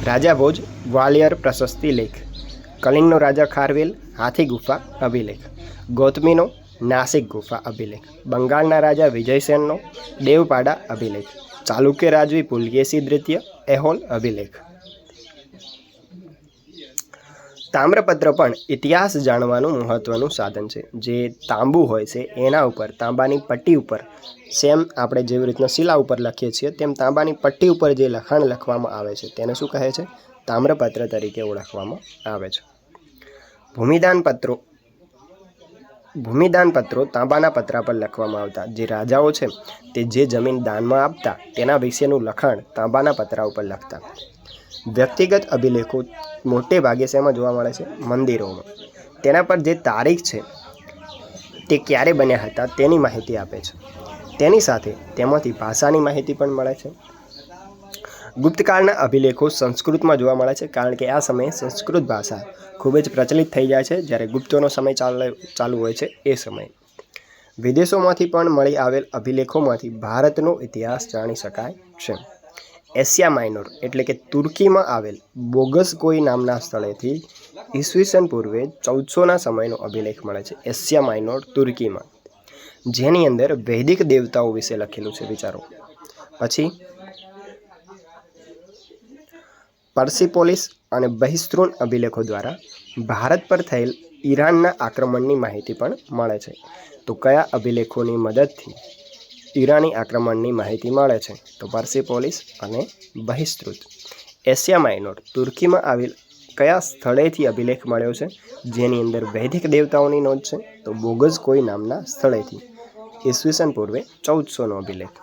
રાજા ભોજ ગ્વાલિયર પ્રશસ્તિ લેખ, કલિંગનો રાજા ખારવેલ હાથી ગુફા અભિલેખ, ગૌતમીનો નાસિક ગુફા અભિલેખ, બંગાળના રાજા વિજયસેનનો દેવપાડા અભિલેખ, ચાલુક્ય રાજવી પુલકેશી દ્વિતીય ઐહોલ અભિલેખ. તામ્રપત્ર પણ ઇતિહાસ જાણવાનું મહત્ત્વનું સાધન છે. જે તાંબુ હોય છે એના ઉપર, તાંબાની પટ્ટી ઉપર, સેમ આપણે જેવી રીતના શિલા ઉપર લખીએ છીએ તેમ તાંબાની પટ્ટી ઉપર જે લખાણ લખવામાં આવે છે તેને શું કહે છે? તામ્રપત્ર તરીકે ઓળખવામાં આવે છે. ભૂમિદાન પત્રો તાંબાના પતરા પર લખવામાં આવતા. જે રાજાઓ છે તે જે જમીન દાનમાં આપતા તેના વિશેનું લખાણ તાંબાના પતરા ઉપર લખતા. વ્યક્તિગત અભિલેખો મોટે ભાગે શેમાં જોવા મળે છે? મંદિરોમાં. તેના પર જે તારીખ છે તે ક્યારે બન્યા હતા તેની માહિતી આપે છે. તેની સાથે તેમાંથી ભાષાની માહિતી પણ મળે છે. ગુપ્તકાળના અભિલેખો સંસ્કૃતમાં જોવા મળે છે, કારણ કે આ સમયે સંસ્કૃત ભાષા ખૂબ જ પ્રચલિત થઈ જાય છે જ્યારે ગુપ્તોનો સમય ચાલુ હોય છે એ સમયે. વિદેશોમાંથી પણ મળી આવેલ અભિલેખોમાંથી ભારતનો ઇતિહાસ જાણી શકાય છે. એશિયા માઇનોર એટલે કે તુર્કીમાં આવેલ બોગસકોઈ નામના સ્થળેથી ઈસવીસન પૂર્વે 1400ના સમયનો અભિલેખ મળે છે. એશિયા માઇનોર તુર્કીમાં, જેની અંદર વૈદિક દેવતાઓ વિશે લખેલું છે. વિચારો. પછી પર્સિપોલિસ અને બહિસ્તૃન અભિલેખો દ્વારા ભારત પર થયેલ ઈરાનના આક્રમણની માહિતી પણ મળે છે. તો કયા અભિલેખોની મદદથી ઈરાની આક્રમણની માહિતી મળે છે? તો પર્સિપોલિસ અને બહિસ્તૃત. એશિયા માઇનોર તુર્કીમાં આવેલ કયા સ્થળેથી અભિલેખ મળ્યો છે જેની અંદર વૈદિક દેવતાઓની નોંધ છે? તો બોગસકોઈ નામના સ્થળેથી ઈસવીસન પૂર્વે 1400નો અભિલેખ.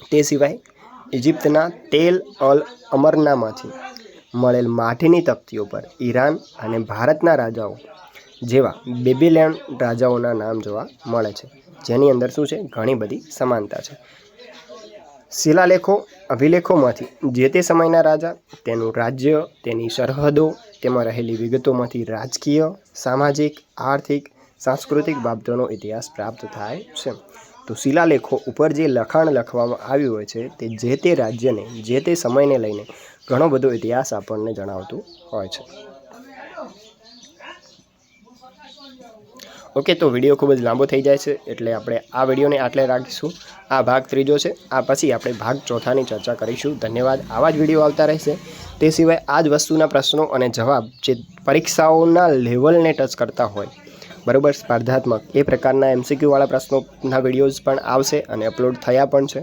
તે સિવાય ઇજિપ્તના તેલ અલ અમરનામાંથી મળેલ માટીની તકતીઓ પર ઈરાન અને ભારતના રાજાઓ જેવા બેબીલોન રાજાઓના નામ જોવા મળે છે, જેની અંદર શું છે? ઘણી બધી સમાનતા છે. શિલાલેખો અભિલેખોમાંથી જે તે સમયના રાજા, તેનું રાજ્ય, તેની સરહદો, તેમાં રહેલી વિગતોમાંથી રાજકીય, સામાજિક, આર્થિક, સાંસ્કૃતિક બાબતોનો ઇતિહાસ પ્રાપ્ત થાય છે. તો શિલાલેખો ઉપર જે લખાણ લખવામાં આવ્યું હોય છે તે જે તે રાજ્યને, જે તે સમયને લઈને ઘણો બધો ઇતિહાસ આપણને જણાવતું હોય છે. ઓકે, તો વિડીયો ખૂબ જ લાંબો થઈ જાય છે એટલે આપણે આ વિડીયોને આટલે રાખીશું. આ ભાગ 3 છે. આ પછી આપણે ભાગ 4ની ચર્ચા કરીશું. ધન્યવાદ. આવા જ વિડીયો આવતા રહેશે. તે સિવાય આ જ વસ્તુના પ્રશ્નો અને જવાબ જે પરીક્ષાઓના લેવલને ટચ કરતા હોય, બરાબર, સ્પર્ધાત્મક, એ પ્રકારના MCQ વાળા પ્રશ્નોના વિડીયોઝ પણ આવશે અને અપલોડ થયા પણ છે.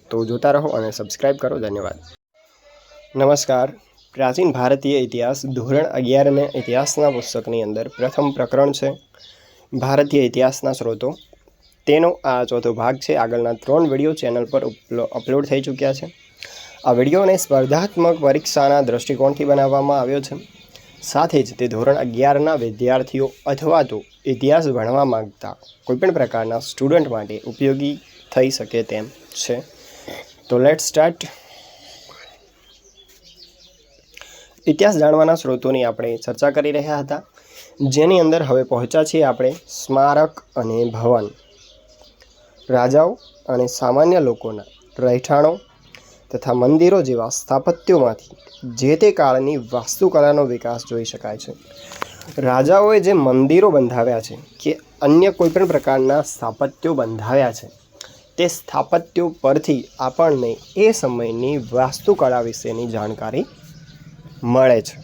તો જોતા રહો અને સબસ્ક્રાઈબ કરો. ધન્યવાદ. નમસ્કાર. પ્રાચીન ભારતીય ઇતિહાસ ધોરણ 11ને ઇતિહાસના પુસ્તકની અંદર પ્રથમ પ્રકરણ છે ભારતીય ઇતિહાસના સ્ત્રોતો. તેનો આ ચોથો ભાગ છે. આગળના 3 વિડીયો ચેનલ પર અપલોડ થઈ ચૂક્યા છે. આ વિડીયોને સ્પર્ધાત્મક પરીક્ષાના દૃષ્ટિકોણથી બનાવવામાં આવ્યો છે. સાથે જ તે ધોરણ 11ના વિદ્યાર્થીઓ અથવા તો ઇતિહાસ ભણવા માંગતા કોઈપણ પ્રકારના સ્ટુડન્ટ માટે ઉપયોગી થઈ શકે તેમ છે. તો લેટ્સ સ્ટાર્ટ. ઇતિહાસ જાણવાના સ્ત્રોતોની આપણે ચર્ચા કરી રહ્યા હતા, જેની અંદર હવે પહોંચ્યા છીએ આપણે સ્મારક અને ભવન. રાજાઓ અને સામાન્ય લોકોના રહેઠાણો તથા મંદિરો જેવા સ્થાપત્યોમાંથી જે તે કાળની વાસ્તુકલાનો વિકાસ જોઈ શકાય છે. રાજાઓએ જે મંદિરો બંધાવ્યા છે કે અન્ય કોઈપણ પ્રકારના સ્થાપત્યો બંધાવ્યા છે, તે સ્થાપત્યો પરથી આપણને એ સમયની વાસ્તુકળા વિશેની જાણકારી મળે છે.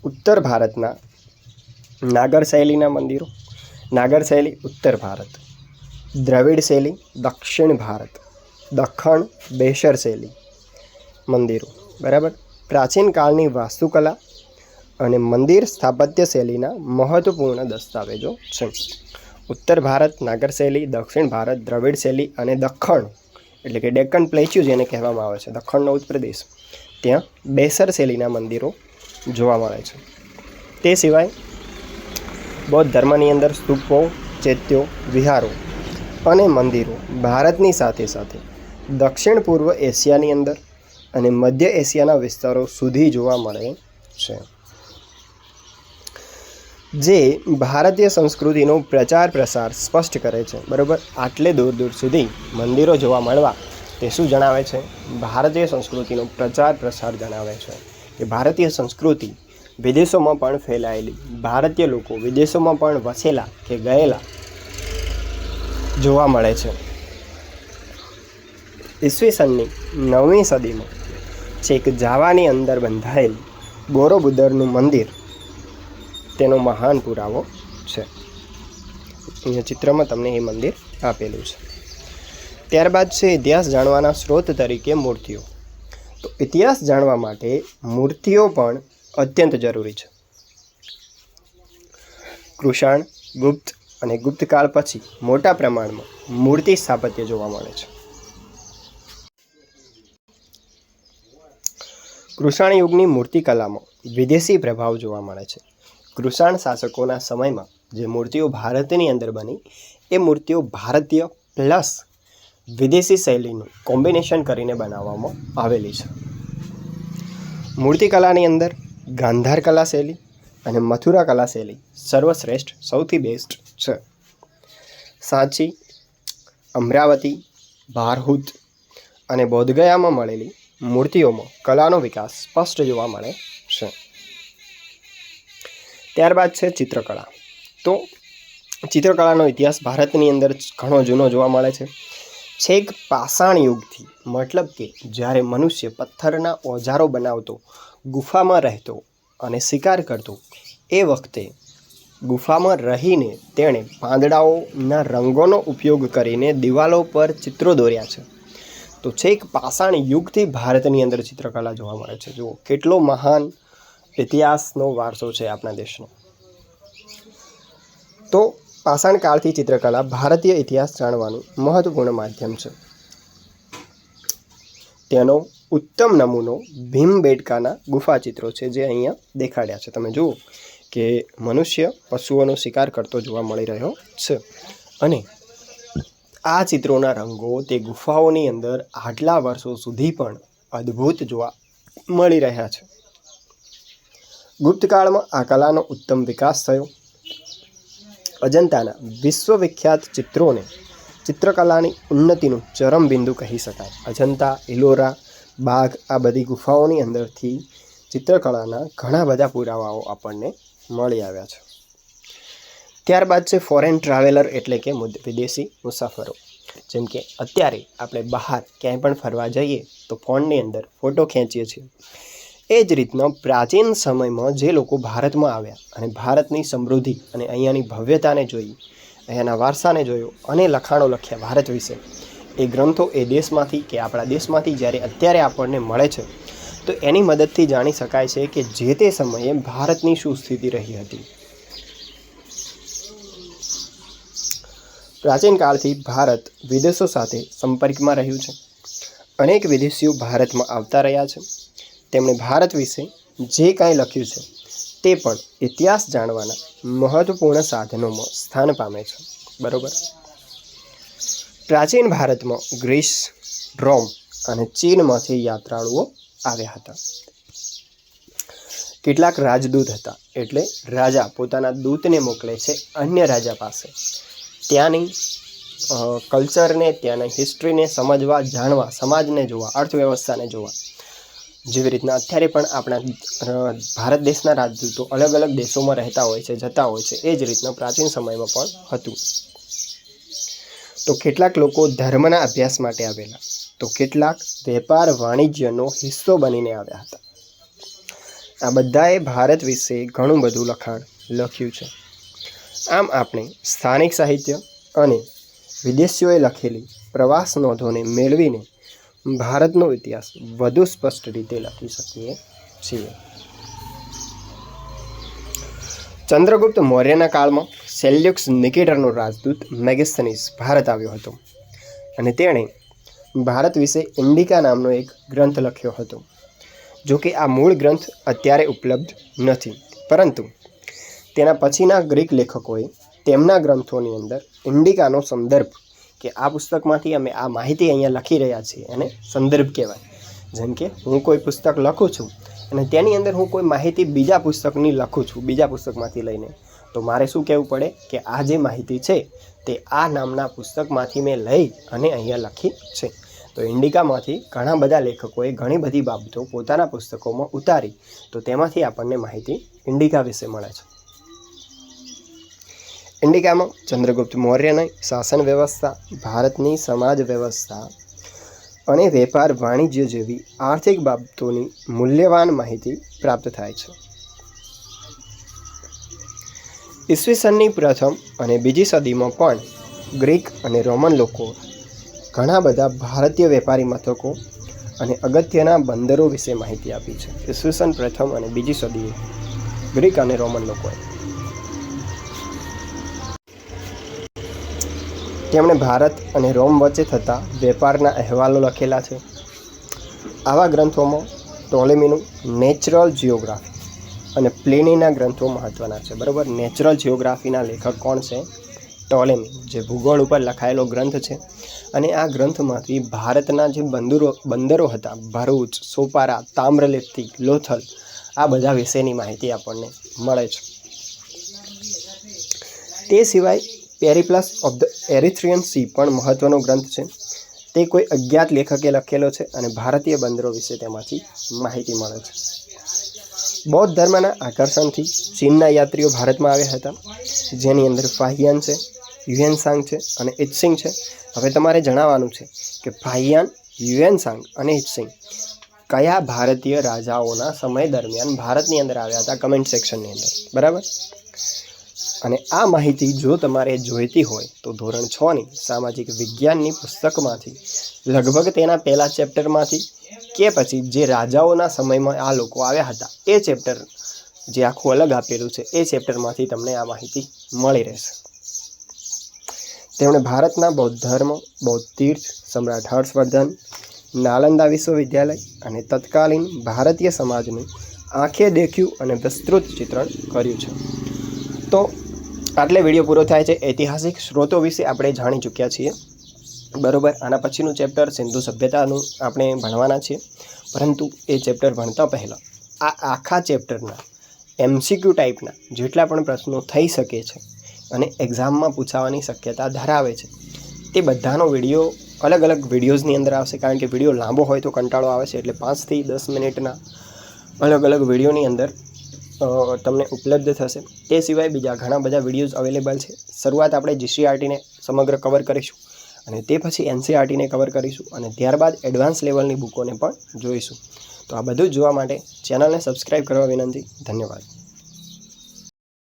ઉત્તર ભારતના નાગર શૈલીના મંદિરો. નાગર શૈલી ઉત્તર ભારત, દ્રવિડ શૈલી દક્ષિણ ભારત, દખ્ખણ બેશર શૈલી મંદિરો. બરાબર. પ્રાચીન કાળની વાસ્તુકલા અને મંદિર સ્થાપત્ય શૈલીના મહત્વપૂર્ણ દસ્તાવેજો છે. ઉત્તર ભારત નાગર શૈલી, દક્ષિણ ભારત દ્રવિડ શૈલી અને દખ્ખણ એટલે કે ડેક્કન પ્લેચ્યુ જેને કહેવામાં આવે છે, દખ્ખણનો ઉત્પ્રદેશ, ત્યાં બેસર શૈલીના મંદિરો જોવા મળે છે. તે સિવાય બૌદ્ધ ધર્મની અંદર સ્તૂપો, ચૈત્યો, વિહારો અને મંદિરો ભારતની સાથે સાથે દક્ષિણ પૂર્વ એશિયાની અંદર અને મધ્ય એશિયાના વિસ્તારો સુધી જોવા મળે છે, જે ભારતીય સંસ્કૃતિનો પ્રચાર પ્રસાર સ્પષ્ટ કરે છે. બરાબર, આટલે દૂર દૂર સુધી મંદિરો જોવા મળવા તે શું જણાવે છે? ભારતીય સંસ્કૃતિનો પ્રચાર પ્રસાર જણાવે છે કે ભારતીય સંસ્કૃતિ વિદેશોમાં પણ ફેલાયેલી, ભારતીય લોકો વિદેશોમાં પણ વસેલા કે ગયેલા જોવા મળે છે. ઈસવીસનની 9મી સદીમાં છેક જાવાની અંદર બંધાયેલ બોરોબુદરનું મંદિર તેનો મહાન પુરાવો છે. અહીંયા ચિત્રમાં તમને એ મંદિર આપેલું છે. ત્યારબાદ છે ઇતિહાસ જાણવાના સ્ત્રોત તરીકે મૂર્તિઓ. તો ઇતિહાસ જાણવા માટે મૂર્તિઓ પણ અત્યંત જરૂરી છે. કૃષાણ, ગુપ્ત અને ગુપ્તકાળ પછી મોટા પ્રમાણમાં મૂર્તિ સ્થાપત્ય જોવા મળે છે. કૃષાણ યુગની મૂર્તિકલામાં વિદેશી પ્રભાવ જોવા મળે છે. કૃષાણ શાસકોના સમયમાં જે મૂર્તિઓ ભારતની અંદર બની એ મૂર્તિઓ ભારતીય પ્લસ વિદેશી શૈલીનું કોમ્બિનેશન કરીને બનાવવામાં આવેલી છે. મૂર્તિકલાની અંદર ગાંધાર કલા શૈલી અને મથુરા કલા શૈલી સર્વશ્રેષ્ઠ, સૌથી બેસ્ટ છે. સાંચી, અમરાવતી, ભારહૂત અને બોધગયામાં મળેલી મૂર્તિઓમાં કલાનો વિકાસ સ્પષ્ટ જોવા મળે છે. ત્યારબાદ છે ચિત્રકળા. તો ચિત્રકળાનો ઇતિહાસ ભારતની અંદર ઘણો જૂનો જોવા મળે છે. છેક પાષાણ યુગથી, મતલબ કે જ્યારે મનુષ્ય પથ્થરના ઓજારો બનાવતો, ગુફામાં રહેતો અને શિકાર કરતો, એ વખતે ગુફામાં રહીને તેણે પાંદડાઓના રંગોનો ઉપયોગ કરીને દિવાલો પર ચિત્રો દોર્યા છે. તો છેક પાષાણ યુગથી ભારતની અંદર ચિત્રકલા જોવા મળે છે. જુઓ કેટલો મહાન ઇતિહાસનો વારસો છે આપણા દેશનો. તો પાષાણ કાળથી ચિત્રકલા ભારતીય ઇતિહાસ જાણવાનું મહત્વપૂર્ણ માધ્યમ છે. તેનો ઉત્તમ નમૂનો ભીમબેટકાના ગુફા ચિત્રો છે, જે અહીંયા દેખાડ્યા છે. તમે જુઓ કે મનુષ્ય પશુઓનો શિકાર કરતો જોવા મળી રહ્યો છે અને આ ચિત્રોના રંગો તે ગુફાઓની અંદર આટલા વર્ષો સુધી પણ અદ્ભુત જોવા મળી રહ્યા છે. ગુપ્તકાળમાં આ કલાનો ઉત્તમ વિકાસ થયો. અજંતાના વિશ્વવિખ્યાત ચિત્રોને ચિત્રકલાની ઉન્નતિનું ચરમ બિંદુ કહી શકાય. અજંતા, ઇલોરા, બાઘ આ બધી ગુફાઓની અંદરથી ચિત્રકલાના ઘણા બધા પુરાવાઓ આપણને મળી આવ્યા છે. ત્યારબાદ છે ફોરેન ટ્રાવેલર, એટલે કે વિદેશી મુસાફરો. જેમ કે અત્યારે આપણે બહાર ક્યાંય પણ ફરવા જઈએ તો ફોનની અંદર ફોટો ખેંચીએ છીએ. એ જ રીતના પ્રાચીન સમયમાં જે લોકો ભારતમાં આવ્યા અને ભારતની સમૃદ્ધિ અને અહીંયાની ભવ્યતાને જોઈ, અહીંયાના વારસાને જોયો અને લખાણો લખ્યા ભારત વિશે, એ ગ્રંથો એ દેશમાંથી કે આપણા દેશમાંથી જ્યારે અત્યારે આપણને મળે છે તો એની મદદથી જાણી શકાય છે કે જે તે સમયે ભારતની શું સ્થિતિ રહી હતી. પ્રાચીન કાળથી ભારત વિદેશો સાથે સંપર્કમાં રહ્યું છે. અનેક વિદેશીઓ ભારતમાં આવતા રહ્યા છે. તેમણે ભારત વિશે જે કાંઈ લખ્યું છે તે પણ ઇતિહાસ જાણવાના મહત્વપૂર્ણ સાધનોમાં સ્થાન પામે છે. બરાબર, પ્રાચીન ભારતમાં ગ્રીસ, રોમ અને ચીનમાંથી યાત્રાળુઓ આવ્યા હતા. કેટલાક રાજદૂત હતા, એટલે રાજા પોતાના દૂતને મોકલે છે અન્ય રાજા પાસે, ત્યાંની કલ્ચરને, ત્યાંની હિસ્ટ્રીને સમજવા, જાણવા, સમાજને જોવા, અર્થવ્યવસ્થાને જોવા. જેવી રીતના અત્યારે પણ આપણા ભારત દેશના રાજદૂતો અલગ અલગ દેશોમાં રહેતા હોય છે, જતા હોય છે, એ જ રીતના પ્રાચીન સમયમાં પણ હતું. તો કેટલાક લોકો ધર્મના અભ્યાસ માટે આવેલા, તો કેટલાક વેપાર વાણિજ્યનો હિસ્સો બનીને આવ્યા હતા. આ બધાએ ભારત વિશે ઘણું બધું લખાણ લખ્યું છે. આમ આપણે સ્થાનિક સાહિત્ય અને વિદેશીઓએ લખેલી પ્રવાસ નોંધોને મેળવીને ભારતનો ઇતિહાસ વધુ સ્પષ્ટ રીતે લખી શકીએ છીએ. ચંદ્રગુપ્ત મૌર્યના કાળમાં સેલ્યુકસ નિકેટરનો રાજદૂત મેગેસ્થનીસ ભારત આવ્યો હતો અને તેણે ભારત વિશે ઇન્ડિકા નામનો એક ગ્રંથ લખ્યો હતો. જો કે આ મૂળ ગ્રંથ અત્યારે ઉપલબ્ધ નથી, પરંતુ તેના પછીના ગ્રીક લેખકોએ તેમના ગ્રંથોની અંદર ઇન્ડિકાનો સંદર્ભ કે આ પુસ્તકમાંથી અમે આ માહિતી અહીંયા લખી રહ્યા છીએ એને સંદર્ભ કહેવાય. જેમ કે હું કોઈ પુસ્તક લખું છું અને તેની અંદર હું કોઈ માહિતી બીજા પુસ્તકની લખું છું, બીજા પુસ્તકમાંથી લઈને, તો મારે શું કહેવું પડે કે આ જે માહિતી છે તે આ નામના પુસ્તકમાંથી મેં લઈ અને અહીંયા લખી છે. તો ઇન્ડિકામાંથી ઘણા બધા લેખકોએ ઘણી બધી બાબતો પોતાના પુસ્તકોમાં ઉતારી, તો તેમાંથી આપણને માહિતી ઇન્ડિકા વિશે મળે છે. ઇન્ડિકામાં ચંદ્રગુપ્ત મૌર્યની શાસન વ્યવસ્થા, ભારતની સમાજ વ્યવસ્થા અને વેપાર વાણિજ્ય જેવી આર્થિક બાબતોની મૂલ્યવાન માહિતી પ્રાપ્ત થાય છે. ઈસવીસનની પ્રથમ અને બીજી સદીમાં પણ ગ્રીક અને રોમન લોકો ઘણા બધા ભારતીય વેપારી મથકો અને અગત્યના બંદરો વિશે માહિતી આપી છે. ઈસવીસન પ્રથમ અને બીજી સદીએ ગ્રીક અને રોમન લોકોએ તેમણે ભારત અને રોમ વચ્ચે થતા વેપારના અહેવાલો લખેલા છે. આવા ગ્રંથોમાં ટોલેમીનું નેચરલ જિયોગ્રાફી અને પ્લિનીના ગ્રંથો મહત્ત્વના છે. બરાબર, નેચરલ જિયોગ્રાફીના લેખક કોણ છે? ટોલેમી, જે ભૂગોળ ઉપર લખાયેલો ગ્રંથ છે. અને આ ગ્રંથમાંથી ભારતના જે બંદરો હતા, ભરૂચ, સોપારા, તામ્રલિપ્તિ, લોથલ, આ બધા વિશેની માહિતી આપણને મળે છે. તે સિવાય પેરિપ્લસ ઓફ ધ એરિથ્રિયન સી પણ મહત્ત્વનો ગ્રંથ છે. તે કોઈ અજ્ઞાત લેખકે લખેલો છે અને ભારતીય બંદરો વિશે તેમાંથી માહિતી મળે છે. બૌદ્ધ ધર્મના આકર્ષણથી ચીનના યાત્રીઓ ભારતમાં આવ્યા હતા, જેની અંદર ફાહિયાન છે, યુએનસાંગ છે અને ઇત્સિંગ છે. હવે તમારે જણાવવાનું છે કે ફાહિયાન, યુએનસાંગ અને ઇત્સિંગ કયા ભારતીય રાજાઓના સમય દરમિયાન ભારતની અંદર આવ્યા હતા, કમેન્ટ સેક્શનની અંદર. બરાબર, અને આ માહિતી જો તમારે જોઈતી હોય તો ધોરણ 6ની સામાજિક વિજ્ઞાનની પુસ્તકમાંથી લગભગ તેના પહેલા ચેપ્ટરમાંથી કે પછી જે રાજાઓના સમયમાં આ લોકો આવ્યા હતા એ ચેપ્ટર જે આખું અલગ આપેલું છે એ ચેપ્ટરમાંથી તમને આ માહિતી મળી રહેશે. તેમણે ભારતના બૌદ્ધ ધર્મ, બૌદ્ધ તીર્થ, સમ્રાટ હર્ષવર્ધન, નાલંદા વિશ્વવિદ્યાલય અને તત્કાલીન ભારતીય સમાજનું આંખે દેખ્યું અને વિસ્તૃત ચિત્રણ કર્યું છે. તો આટલે વિડીયો પૂરો થાય છે. ઐતિહાસિક સ્ત્રોતો વિશે આપણે જાણી ચૂક્યા છીએ. બરાબર, આના પછીનું ચેપ્ટર સિંધુ સભ્યતાનું આપણે ભણવાના છીએ. પરંતુ એ ચેપ્ટર ભણતા પહેલાં આ આખા ચેપ્ટરના MCQ ટાઈપના જેટલા પણ પ્રશ્નો થઈ શકે છે અને એક્ઝામમાં પૂછાવાની શક્યતા ધરાવે છે તે બધાનો વિડીયો અલગ અલગ વિડીયોઝની અંદર આવશે. કારણ કે વિડીયો લાંબો હોય તો કંટાળો આવે છે, એટલે 5 થી 10 મિનિટના અલગ અલગ વિડીયોની અંદર તમને ઉપલબ્ધ થશે. તે સિવાય બીજા ઘણા બધા વિડીયોઝ અવેલેબલ છે. શરૂઆત આપણે GCRTને સમગ્ર કવર કરીશું અને તે પછી NCERTને કવર કરીશું અને ત્યારબાદ એડવાન્સ લેવલની બુકોને પણ જોઈશું. તો આ બધું જ જોવા માટે ચેનલને સબસ્ક્રાઈબ કરવા વિનંતી. ધન્યવાદ.